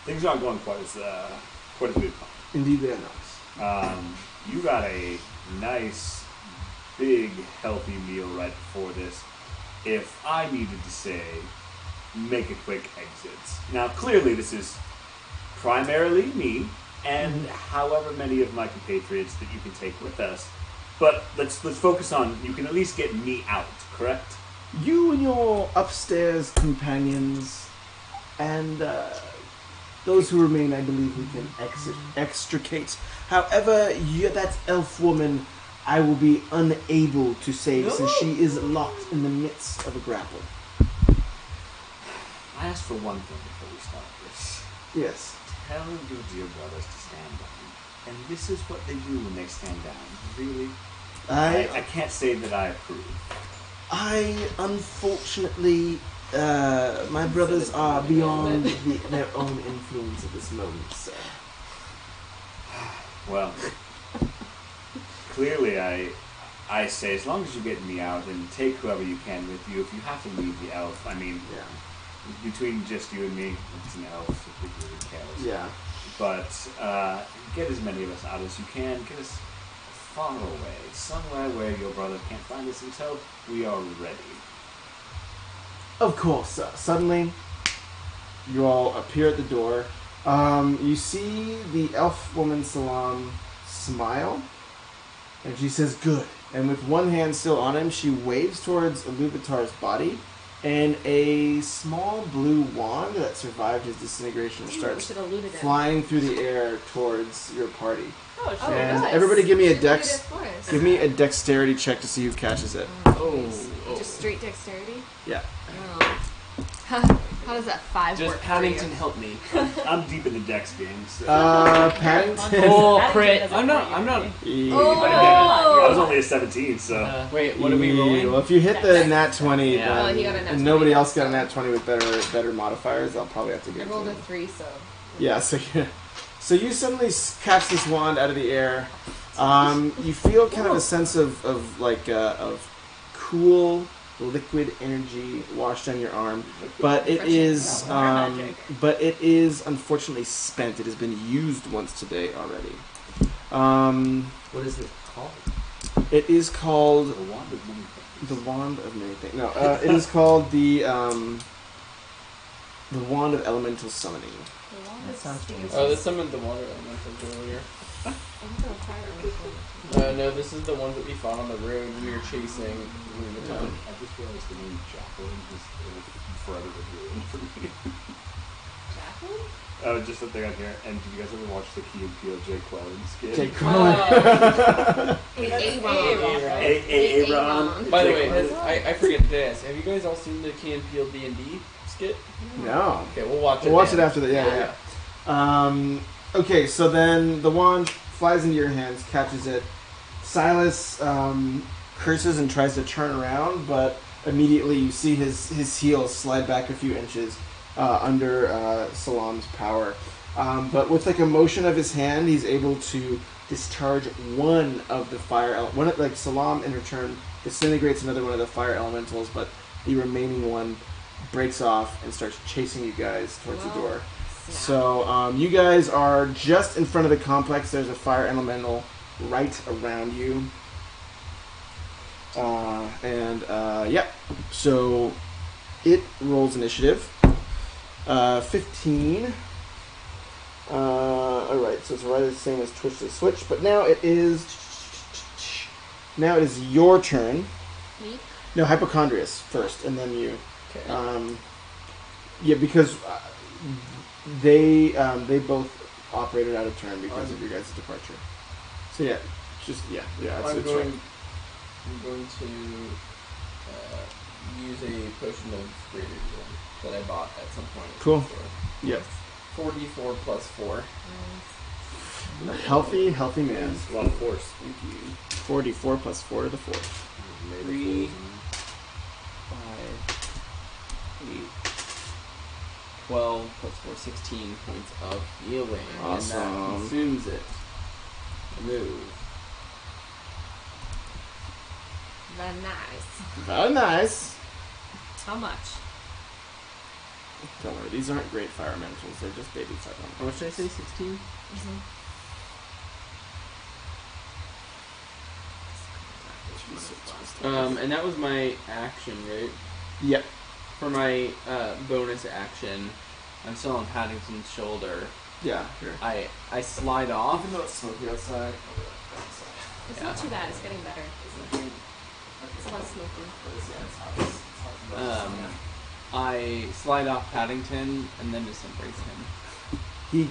things aren't going quite as we'd thought. Indeed, they are not. You got a nice, big, healthy meal right before this. If I needed to say, make a quick exit. Now, clearly, this is primarily me and however many of my compatriots that you can take with us. But let's focus on, you can at least get me out, correct? You and your upstairs companions and those who remain, I believe we can extricate. However, that elf woman I will be unable to save since she is locked in the midst of a grapple. I asked for one thing before we start this. Yes. Tell your dear brothers to stand down. And this is what they do when they stand down. Really? I can't say that I approve. Unfortunately, my brothers are beyond their own influence at this moment, sir. Well, clearly I say, as long as you get me out and take whoever you can with you, if you have to leave the elf, I mean, Yeah. between just you and me, it's an elf, if it really cares. Yeah. But get as many of us out as you can. Get us far away, somewhere where your brother can't find us until we are ready. Of course, sir. Suddenly, you all appear at the door. You see the elf woman Salam smile, and she says, "Good." And with one hand still on him, she waves towards Iluvatar's body, and a small blue wand that survived his disintegration We starts should have looted it. flying through the air towards your party. Oh, shit. And nice. everybody give me a Should've looted dex. it for us. Give me a dexterity check to see who catches it. Just straight dexterity? Yeah. Oh. How does that 5 work Just for Paddington you? help me. I'm deep in the dex game, so. Paddington. Oh, Paddington crit. doesn't I'm not. hurt you. I'm not. Yeah. Oh! But again, I was only a 17, so. Wait, what are we rolling? Well, if you hit the nat 20, Yeah. then, Oh, he got a nat and nobody 20, else got a so- nat 20 with better modifiers, I'll probably have to I give it rolled to a you. 3, so. Yeah, so you suddenly catch this wand out of the air. You feel kind of a sense of cool liquid energy washed on your arm, but it is unfortunately spent. It has been used once today already. What is it called? It is called The wand of many things. the wand of many things. No, it is called the wand of elemental summoning. That sounds familiar. Oh, this summoned the water elementals earlier. No, this is the ones that we fought on the road when we were chasing Lunaton. I just realized the name Jacqueline is forever ruined for me. Jacqueline? Oh, just something on here. And did you guys ever watch the Key and Peele Jake Quellen skit? Jake Quellen. Aaron. By the way, I forget to ask. Have you guys all seen the Key and Peele D&D skit? No. Okay, we'll watch it. We'll watch it then. after that. Yeah. Okay, so then the wand flies into your hands, catches it. Silas curses and tries to turn around, but immediately you see his heels slide back a few inches under Salam's power. But with like a motion of his hand, he's able to discharge one of the fire. Salam in return disintegrates another one of the fire elementals, but the remaining one breaks off and starts chasing you guys towards the door. So you guys are just in front of the complex. There's a fire elemental right around you. So it rolls initiative. 15. Alright, so it's right the same as Twitch the Switch, but now it is your turn. Me? No, Hypochondrius first, and then you. Okay. Because they both operated out of turn because of your guys' departure. So yeah, that's I'm it's going right. to use a potion of greater healing that I bought at some point. Cool. Yep. 44 plus 4. Healthy man. A lot of force. Thank you. 44 plus 4 to the 4. 3, 5, 8, 12 plus 4, 16 points of healing. Awesome. And that consumes it. Move. Very nice. Very nice. How much? Don't worry, these aren't great fire elementals. They're just baby fire How much did I say? 16? And that was my action, right? Yep. For my bonus action, I'm still on Paddington's shoulder. Yeah, sure. I slide off. Even though it's smoky outside. It's not too bad. It's getting better. It's less smoky. I slide off Paddington and then just embrace him. He.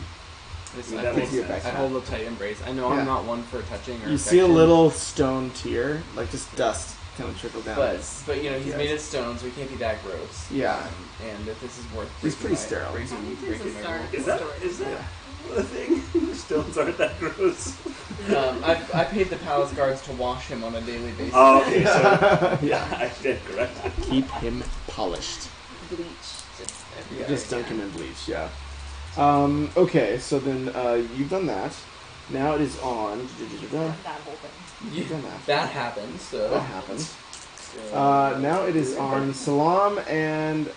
That makes sense. I hold a tight embrace. I know Yeah. I'm not one for touching or You see a affection, little stone tear, like just dust, kind of trickle down. but you know he's Yes. made of stone, so he can't be that gross. Yeah. And if this is worth, He's pretty breaking sterile. breaking Paddington's a my star. rule. Is that a thing? Stones aren't that gross. I paid the palace guards to wash him on a daily basis. Oh, okay. So Yeah. I stand corrected. Keep him polished. Bleach. Just dunk him in bleach, yeah. Okay, so then you've done that. Now it is on. That whole thing. You've done that. That happened. So That happened. Now it is on Salam and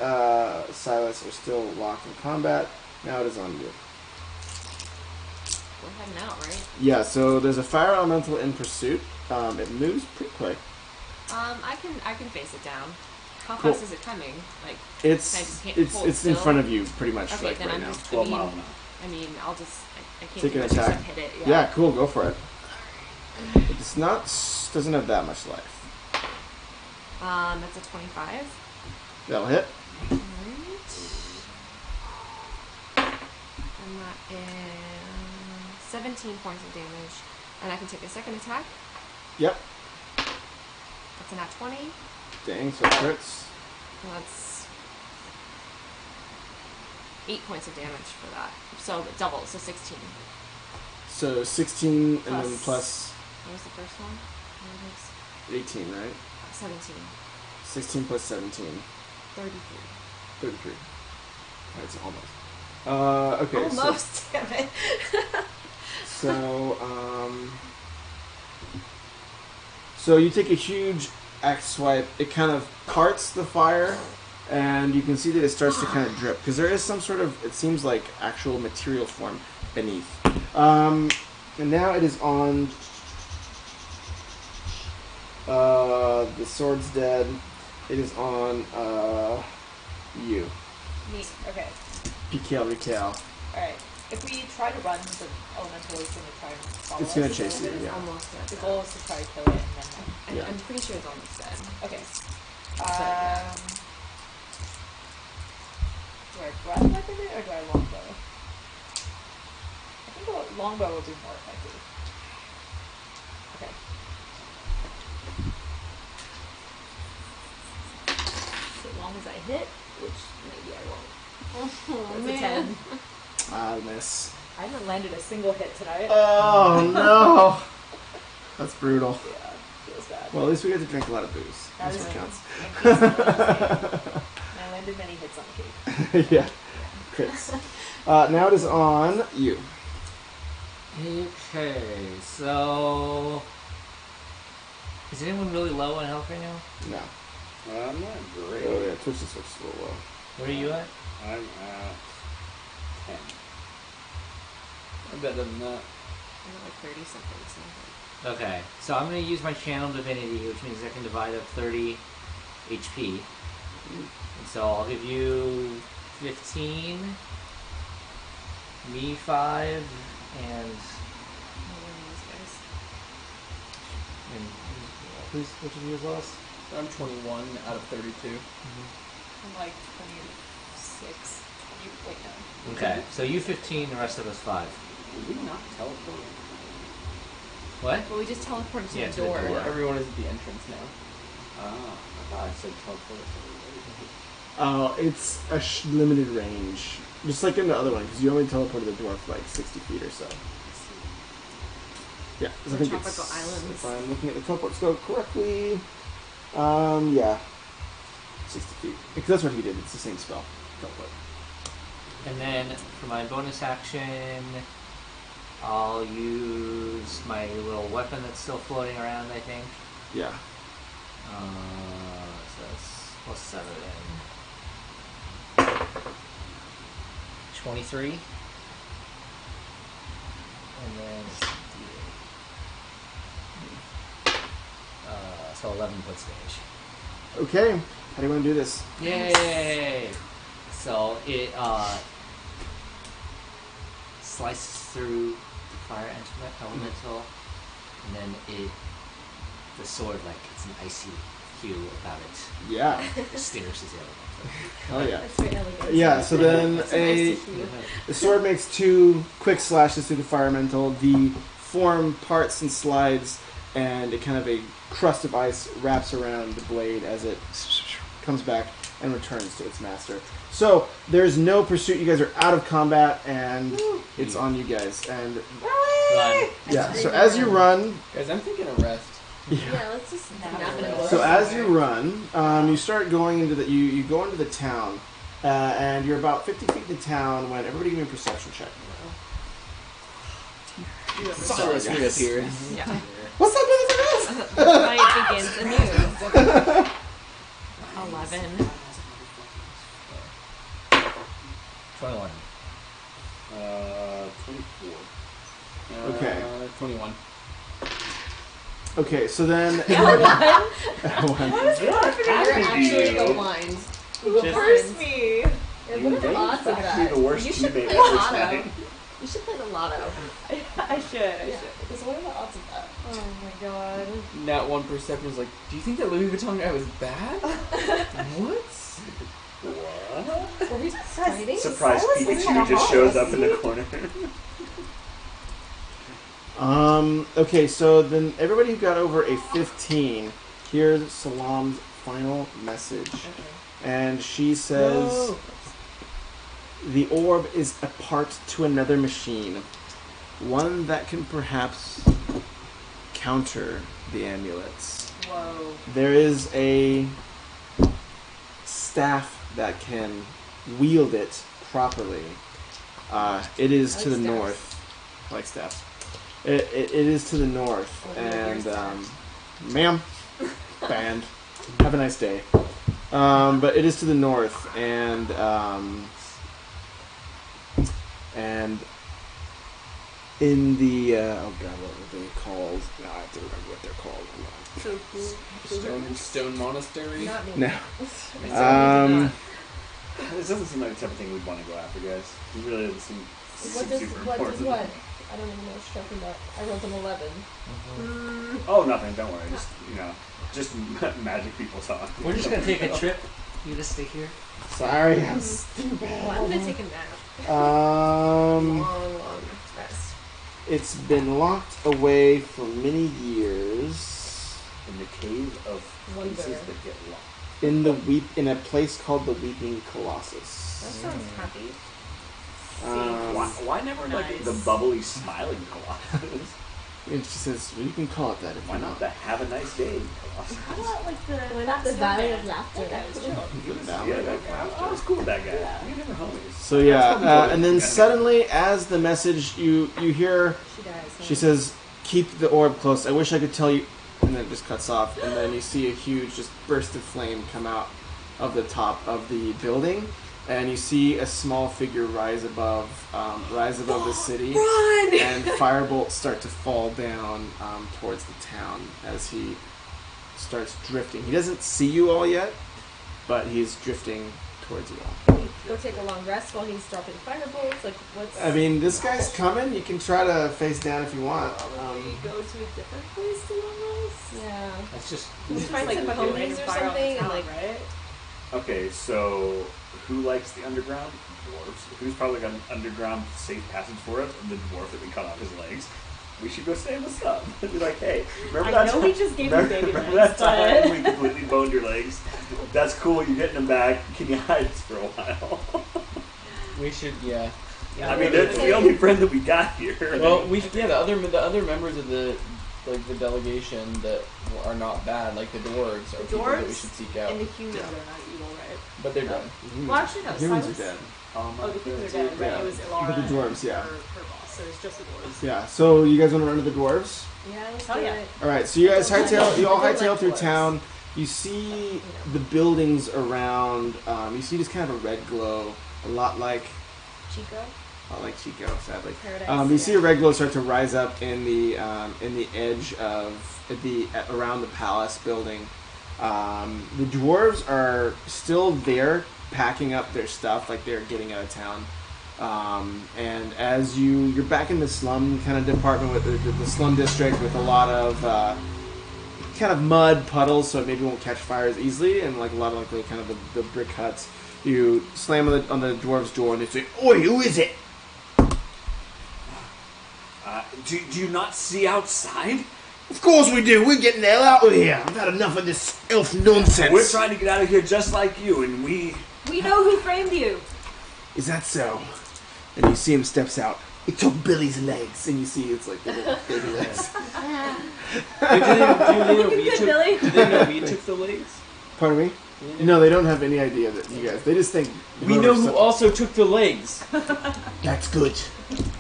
Silas are still locked in combat. Now it is on you. We're heading out, right? Yeah, so there's a fire elemental in pursuit. It moves pretty quick. I can face it down. How Cool. fast is it coming? Like, It's Can I just hold it's in still? front of you pretty much okay, like then right I'm now. just. 12 miles an hour. I mean, I'll just. I can't Take do an much attack. except hit it. Yeah, cool, go for it. It's not doesn't have that much life. That's a 25. That'll hit. Alright. And that is 17 points of damage. And I can take a second attack. Yep. That's a nat 20. Dang, so it crits. And that's 8 points of damage for that. So double, so 16. So 16 and then Plus- plus What was the first one? What was 18, right? 17. 16 plus 17. 33. 33. That's almost. Okay. Almost, damn it. So you take a huge axe swipe. It kind of carts the fire, and you can see that it starts to kind of drip because there is some sort of, it seems like, actual material form beneath. And now it is on. The sword's dead. It is on you. Neat. Okay. PKL Retail. Alright. If we try to run, the elemental is going to try and follow It's gonna us. chase you, It's yeah. almost dead. The goal is to try to kill it and then... Yeah. I'm pretty sure it's almost dead. Okay. yeah. Do I grad weapon it or do I longbow? I think a longbow will be more effective. Okay. So long as I hit, which maybe I won't. Oh, That's a man. 10. Miss. I haven't landed a single hit tonight. Oh no! That's brutal. Yeah, feels bad. Well, at least we get to drink a lot of booze. That That's is what counts. I landed many hits on the cake. Yeah. Crits. Now it is on you. Okay, so is anyone really low on health right now? No. I'm not great. Oh yeah, Twitch is switched a little low. Where are you at? I'm at 10. I'm better than that. I got like 30 something. Okay, so I'm going to use my channel divinity, which means I can divide up 30 HP. And so I'll give you 15, me 5, and which of you is last? I'm 21 out of 32. I'm like 26. Wait, no. Okay, so you 15, the rest of us 5. Did we not teleport? What? Well, we just teleported to Yeah, the to the door. door. Everyone is at the entrance now. Ah, I thought I said teleport. Oh, it's a limited range. Just like in the other one, because you only teleported the dwarf like 60 feet or so. Yeah, 'cause I The think tropical it's, islands. if I'm looking at the teleport scope correctly, yeah, 60 feet. Because that's what he did. It's the same spell. Teleport. And then for my bonus action, I'll use my little weapon that's still floating around, I think. Yeah. So that's plus 7. 23. And then it's D8. So 11 points damage. Okay. How do you want to do this? Yay! So it slices through the fire elemental, and then the sword, like, it's an icy hue about it. Yeah. Extinguishes the elemental. Oh yeah. That's very elegant. Yeah. So then It's an icy hue. the sword makes 2 quick slashes through the fire elemental. The form parts and slides, and it kind of a crust of ice wraps around the blade as it comes back and returns to its master. So there's no pursuit. You guys are out of combat, and it's on you guys. And Run. yeah. So as you run, Guys, I'm thinking of rest. Yeah, let's just nap in a so as you run, you start going into the you go into the town, and you're about 50 feet in the town when everybody give me a perception check. Silas reappears. Yeah. What's up, The fight begins anew. 11. 21. 24. Okay. 21. Okay, so then One. One. You're actually the blind. Curse me! What are the odds of that? The worst You should play teammate the ever lotto. tonight. You should play the lotto. I should. Because what are the odds of that? Oh my god. That one perception was like, do you think that Louis Vuitton guy was bad? What? What? Were we fighting? Surprise Silas was Pikachu just hot. shows up in the corner. Okay, so then everybody who got over a 15, here's Salam's final message. And she says, the orb is a part to another machine, one that can perhaps counter the amulets. Whoa. There is a staff that can wield it properly. It is to the staffs. north. I like staffs. It is to the north, and ma'am, band, have a nice day. But it is to the north, and in the oh god, what were they called? No, I have to remember what they're called. So cool. Stone Monastery? Not me. No. This doesn't seem like the type of thing we'd want to go after, guys. It really doesn't seem What does super what important. does what? I don't even know what you're talking about. I rolled an 11. Oh, nothing. Don't worry. Just magic people talk. We're just gonna take a trip. You just stay here. Sorry, I'm stupid. Well, I'm gonna take a nap. Um, Long rest. it's been locked away for many years In the cave of Wonder. places that get lost. in a place called the Weeping Colossus. That sounds happy. Why never like Nice. the bubbly, smiling Colossus? And she says, well, you can call it that if Why you not want. the have a nice day Colossus? How about like the Why not the Valley of Laughter? That was chill. I was cool with that guy. You never homies. So yeah, and then suddenly, as the message you hear, She dies. Huh? she says, "Keep the orb close. I wish I could tell you." And then it just cuts off, and then you see a huge just burst of flame come out of the top of the building, and you see a small figure rise above the city, and firebolts start to fall down towards the town as he starts drifting. He doesn't see you all yet, but he's drifting towards you all. Can we go take a long rest while he's dropping firebolts? Like, what's... I mean, this guy's coming. You can try to face down if you want. Probably go to a different place to long rest? Yeah. That's just. Let's find some ponies or something and like... right? Okay, so who likes the underground? Dwarves. Who's probably got an underground safe passage for us? The dwarf that we cut off his legs. We should go say what's up. Be like, hey, remember I that know time? we just gave you baby Remember legs, that time but... we completely boned your legs? That's cool. You're getting them back. Can you hide us for a while? We should, yeah. I mean, they're the only friend that we got here. Well, the other members of the delegation that are not bad, like the dwarves, are people that we should seek out. And the humans are not evil, right? But they're dead. Well, actually, no. Humans Silas, are dead. Oh, the humans are dead, right? It was Ilara But the dwarves, yeah. her boss, so it's just the dwarves. Yeah. So you guys want to run to the dwarves? Yeah, let's Oh, do yeah. it. All right. So you guys hightail. You all I don't hightail like through dwarves. town. You see the buildings around. You see just kind of a red glow, a lot like Chico? Chico, sadly. Paradise. You see a red glow start to rise up in the edge of around the palace building. The dwarves are still there, packing up their stuff, like they're getting out of town. And as you're back in the slum kind of department with the slum district with a lot of kind of mud puddles, so it maybe won't catch fire as easily, and like a lot of like the kind of the brick huts. You slam on the dwarves' door, and they say, "Oi, who is it?" Do you not see outside? Of course we do. We're getting the hell out of here. I've had enough of this elf nonsense. We're trying to get out of here just like you, and we know who framed you. Is that so? And you see him steps out. He took Billy's legs, and you see it's like the little baby legs. Wait, do Billy. they know we took the legs? Pardon me? No, they don't have any idea that you guys. They just think We know who also took the legs. That's good.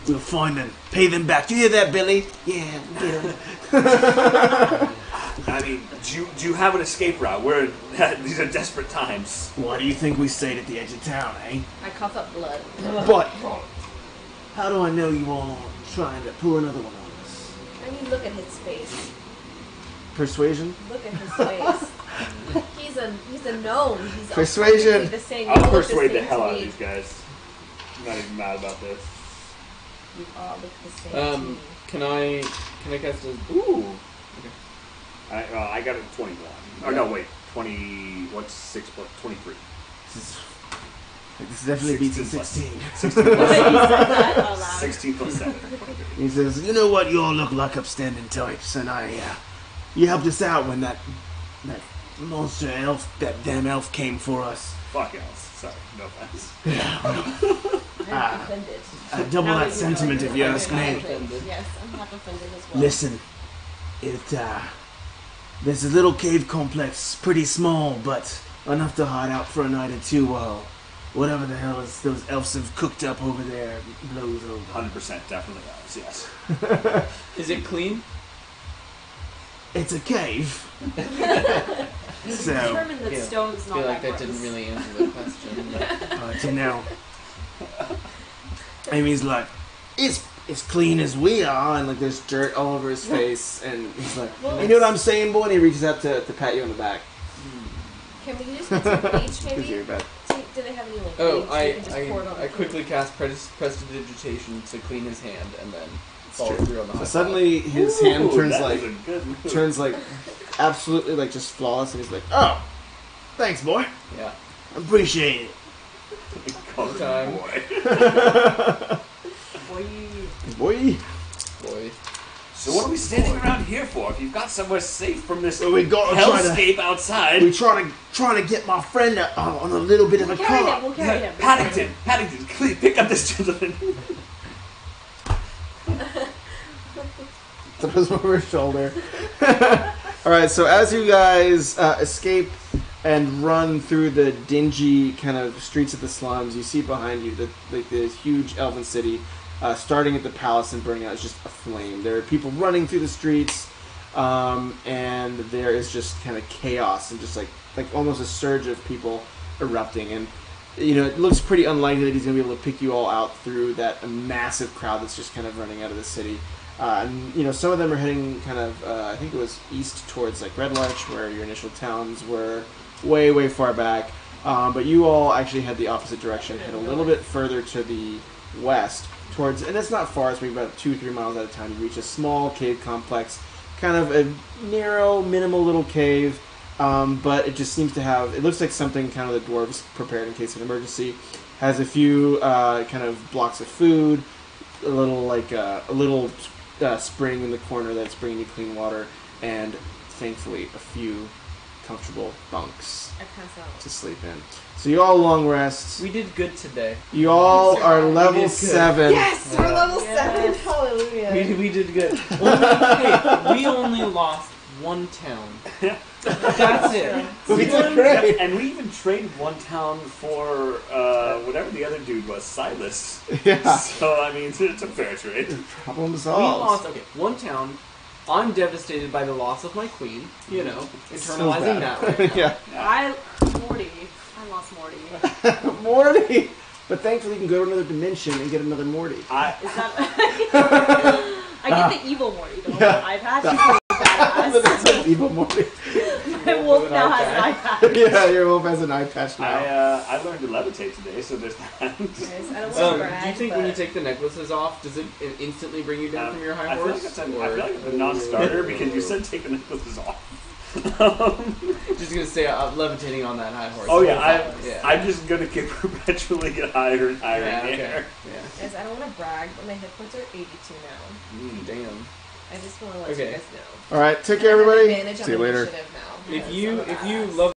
We'll find them. Pay them back. Do you hear that, Billy? Yeah, get him. I mean, do you have an escape route? These are desperate times. Why do you think we stayed at the edge of town, eh? I cough up blood. But how do I know you all aren't trying to pull another one on us? I mean, look at his face. Persuasion? Look at his face. He's a gnome. He's Persuasion. The same. I'll You look persuade the same hell to out of me. these guys. I'm not even mad about this. You all look the same. To me. Can I cast a... Ooh. Okay. I got a 21. Oh no, wait. 20. What's 6 plus 23? This definitely beats a 16 16. You said that out loud. 16 plus 7. He says, "You know what? You all look like upstanding types, and you helped us out when that monster elf, that damn elf came for us. Fuck else. Sorry, no offense. I'm offended. Double Now that you sentiment, know if you ask me. Offended. Yes, I'm half offended as well. Listen, there's a little cave complex, pretty small, but enough to hide out for a night or two while whatever the hell is those elves have cooked up over there blows over." 100% definitely ours, yes. Is it clean? It's a cave. So, determined that stone's I not feel like that that didn't gross. really answer the question. But... you know, Amy's like, it's clean as we are, and like there's dirt all over his face, and he's like, "You know what I'm saying, boy?" And he reaches out to pat you on the back. Can we use some bleach, Because maybe? you're bad. Do they have any like Oh, bleach? We can just pour it on I the quickly cast prestidigitation to clean his hand, and then follow true. through on the So high suddenly his Ooh, hand turns that like was a good move. absolutely like just flawless, and he's like, "Oh, thanks, boy. five. Yeah. Appreciate it, Call it Time. boy. boy." Boy. So what are we standing around here for? If you've got somewhere safe from this Well, we gotta try to- hellscape outside. We trying to get my friend on a little bit of a Carry him, cart. we'll carry him. Paddington, please pick up this gentleman. Throws him over his shoulder. All right, so as you guys escape and run through the dingy kind of streets of the slums, you see behind you the huge elven city, starting at the palace and burning out. It's just aflame. There are people running through the streets, and there is just kind of chaos and just like almost a surge of people erupting. And you know, it looks pretty unlikely that he's going to be able to pick you all out through that massive crowd that's just kind of running out of the city. And you know, some of them are heading kind of, I think it was east towards like Red Larch, where your initial towns were way, way far back. But you all actually head the opposite direction, head a little bit further to the west towards, and it's not far, it's maybe about 2-3 miles at a time. You reach a small cave complex, kind of a narrow, minimal little cave. But it just seems to have, it looks like something kind of the dwarves prepared in case of an emergency. Has a few kind of blocks of food, a little spring in the corner that's bringing you clean water, and thankfully a few comfortable bunks I pass out. to sleep in. So you all long rest. We did good today. You all are We level did good. 7. Yes, we're level Yes. 7. Hallelujah. We did good. We only lost one town. That's it. We did great. And we even traded one town for whatever the other dude was, Silas. Yeah. So, I mean, it's a fair trade. Problem We solved. lost, one town. I'm devastated by the loss of my queen, Feels internalizing bad. that right now. Morty. I lost Morty. Yeah. Morty! But thankfully you can go to another dimension and get another Morty. Is that? I get the evil Morty. The one Yeah. with eye patch. He's That's badass. an evil Morty. My wolf now has an eye patch. Yeah, your wolf has an eye patch now. I learned to levitate today, so there's that. Guys, I don't want to brag, Do you think but when you take the necklaces off, does it instantly bring you down from your high I feel horse? like I feel like it's a non-starter because you said take the necklaces off. Just gonna stay levitating on that high horse. Oh yeah, Yeah. I'm just gonna perpetually get higher and higher Yeah, in the okay. air. Yeah. guys, I don't want to brag, but my hit points are 82 now. Damn. I just want to let Okay. you guys know. Alright, take I care have everybody. advantage on See you later. initiative now If because you I'm a if you badass. love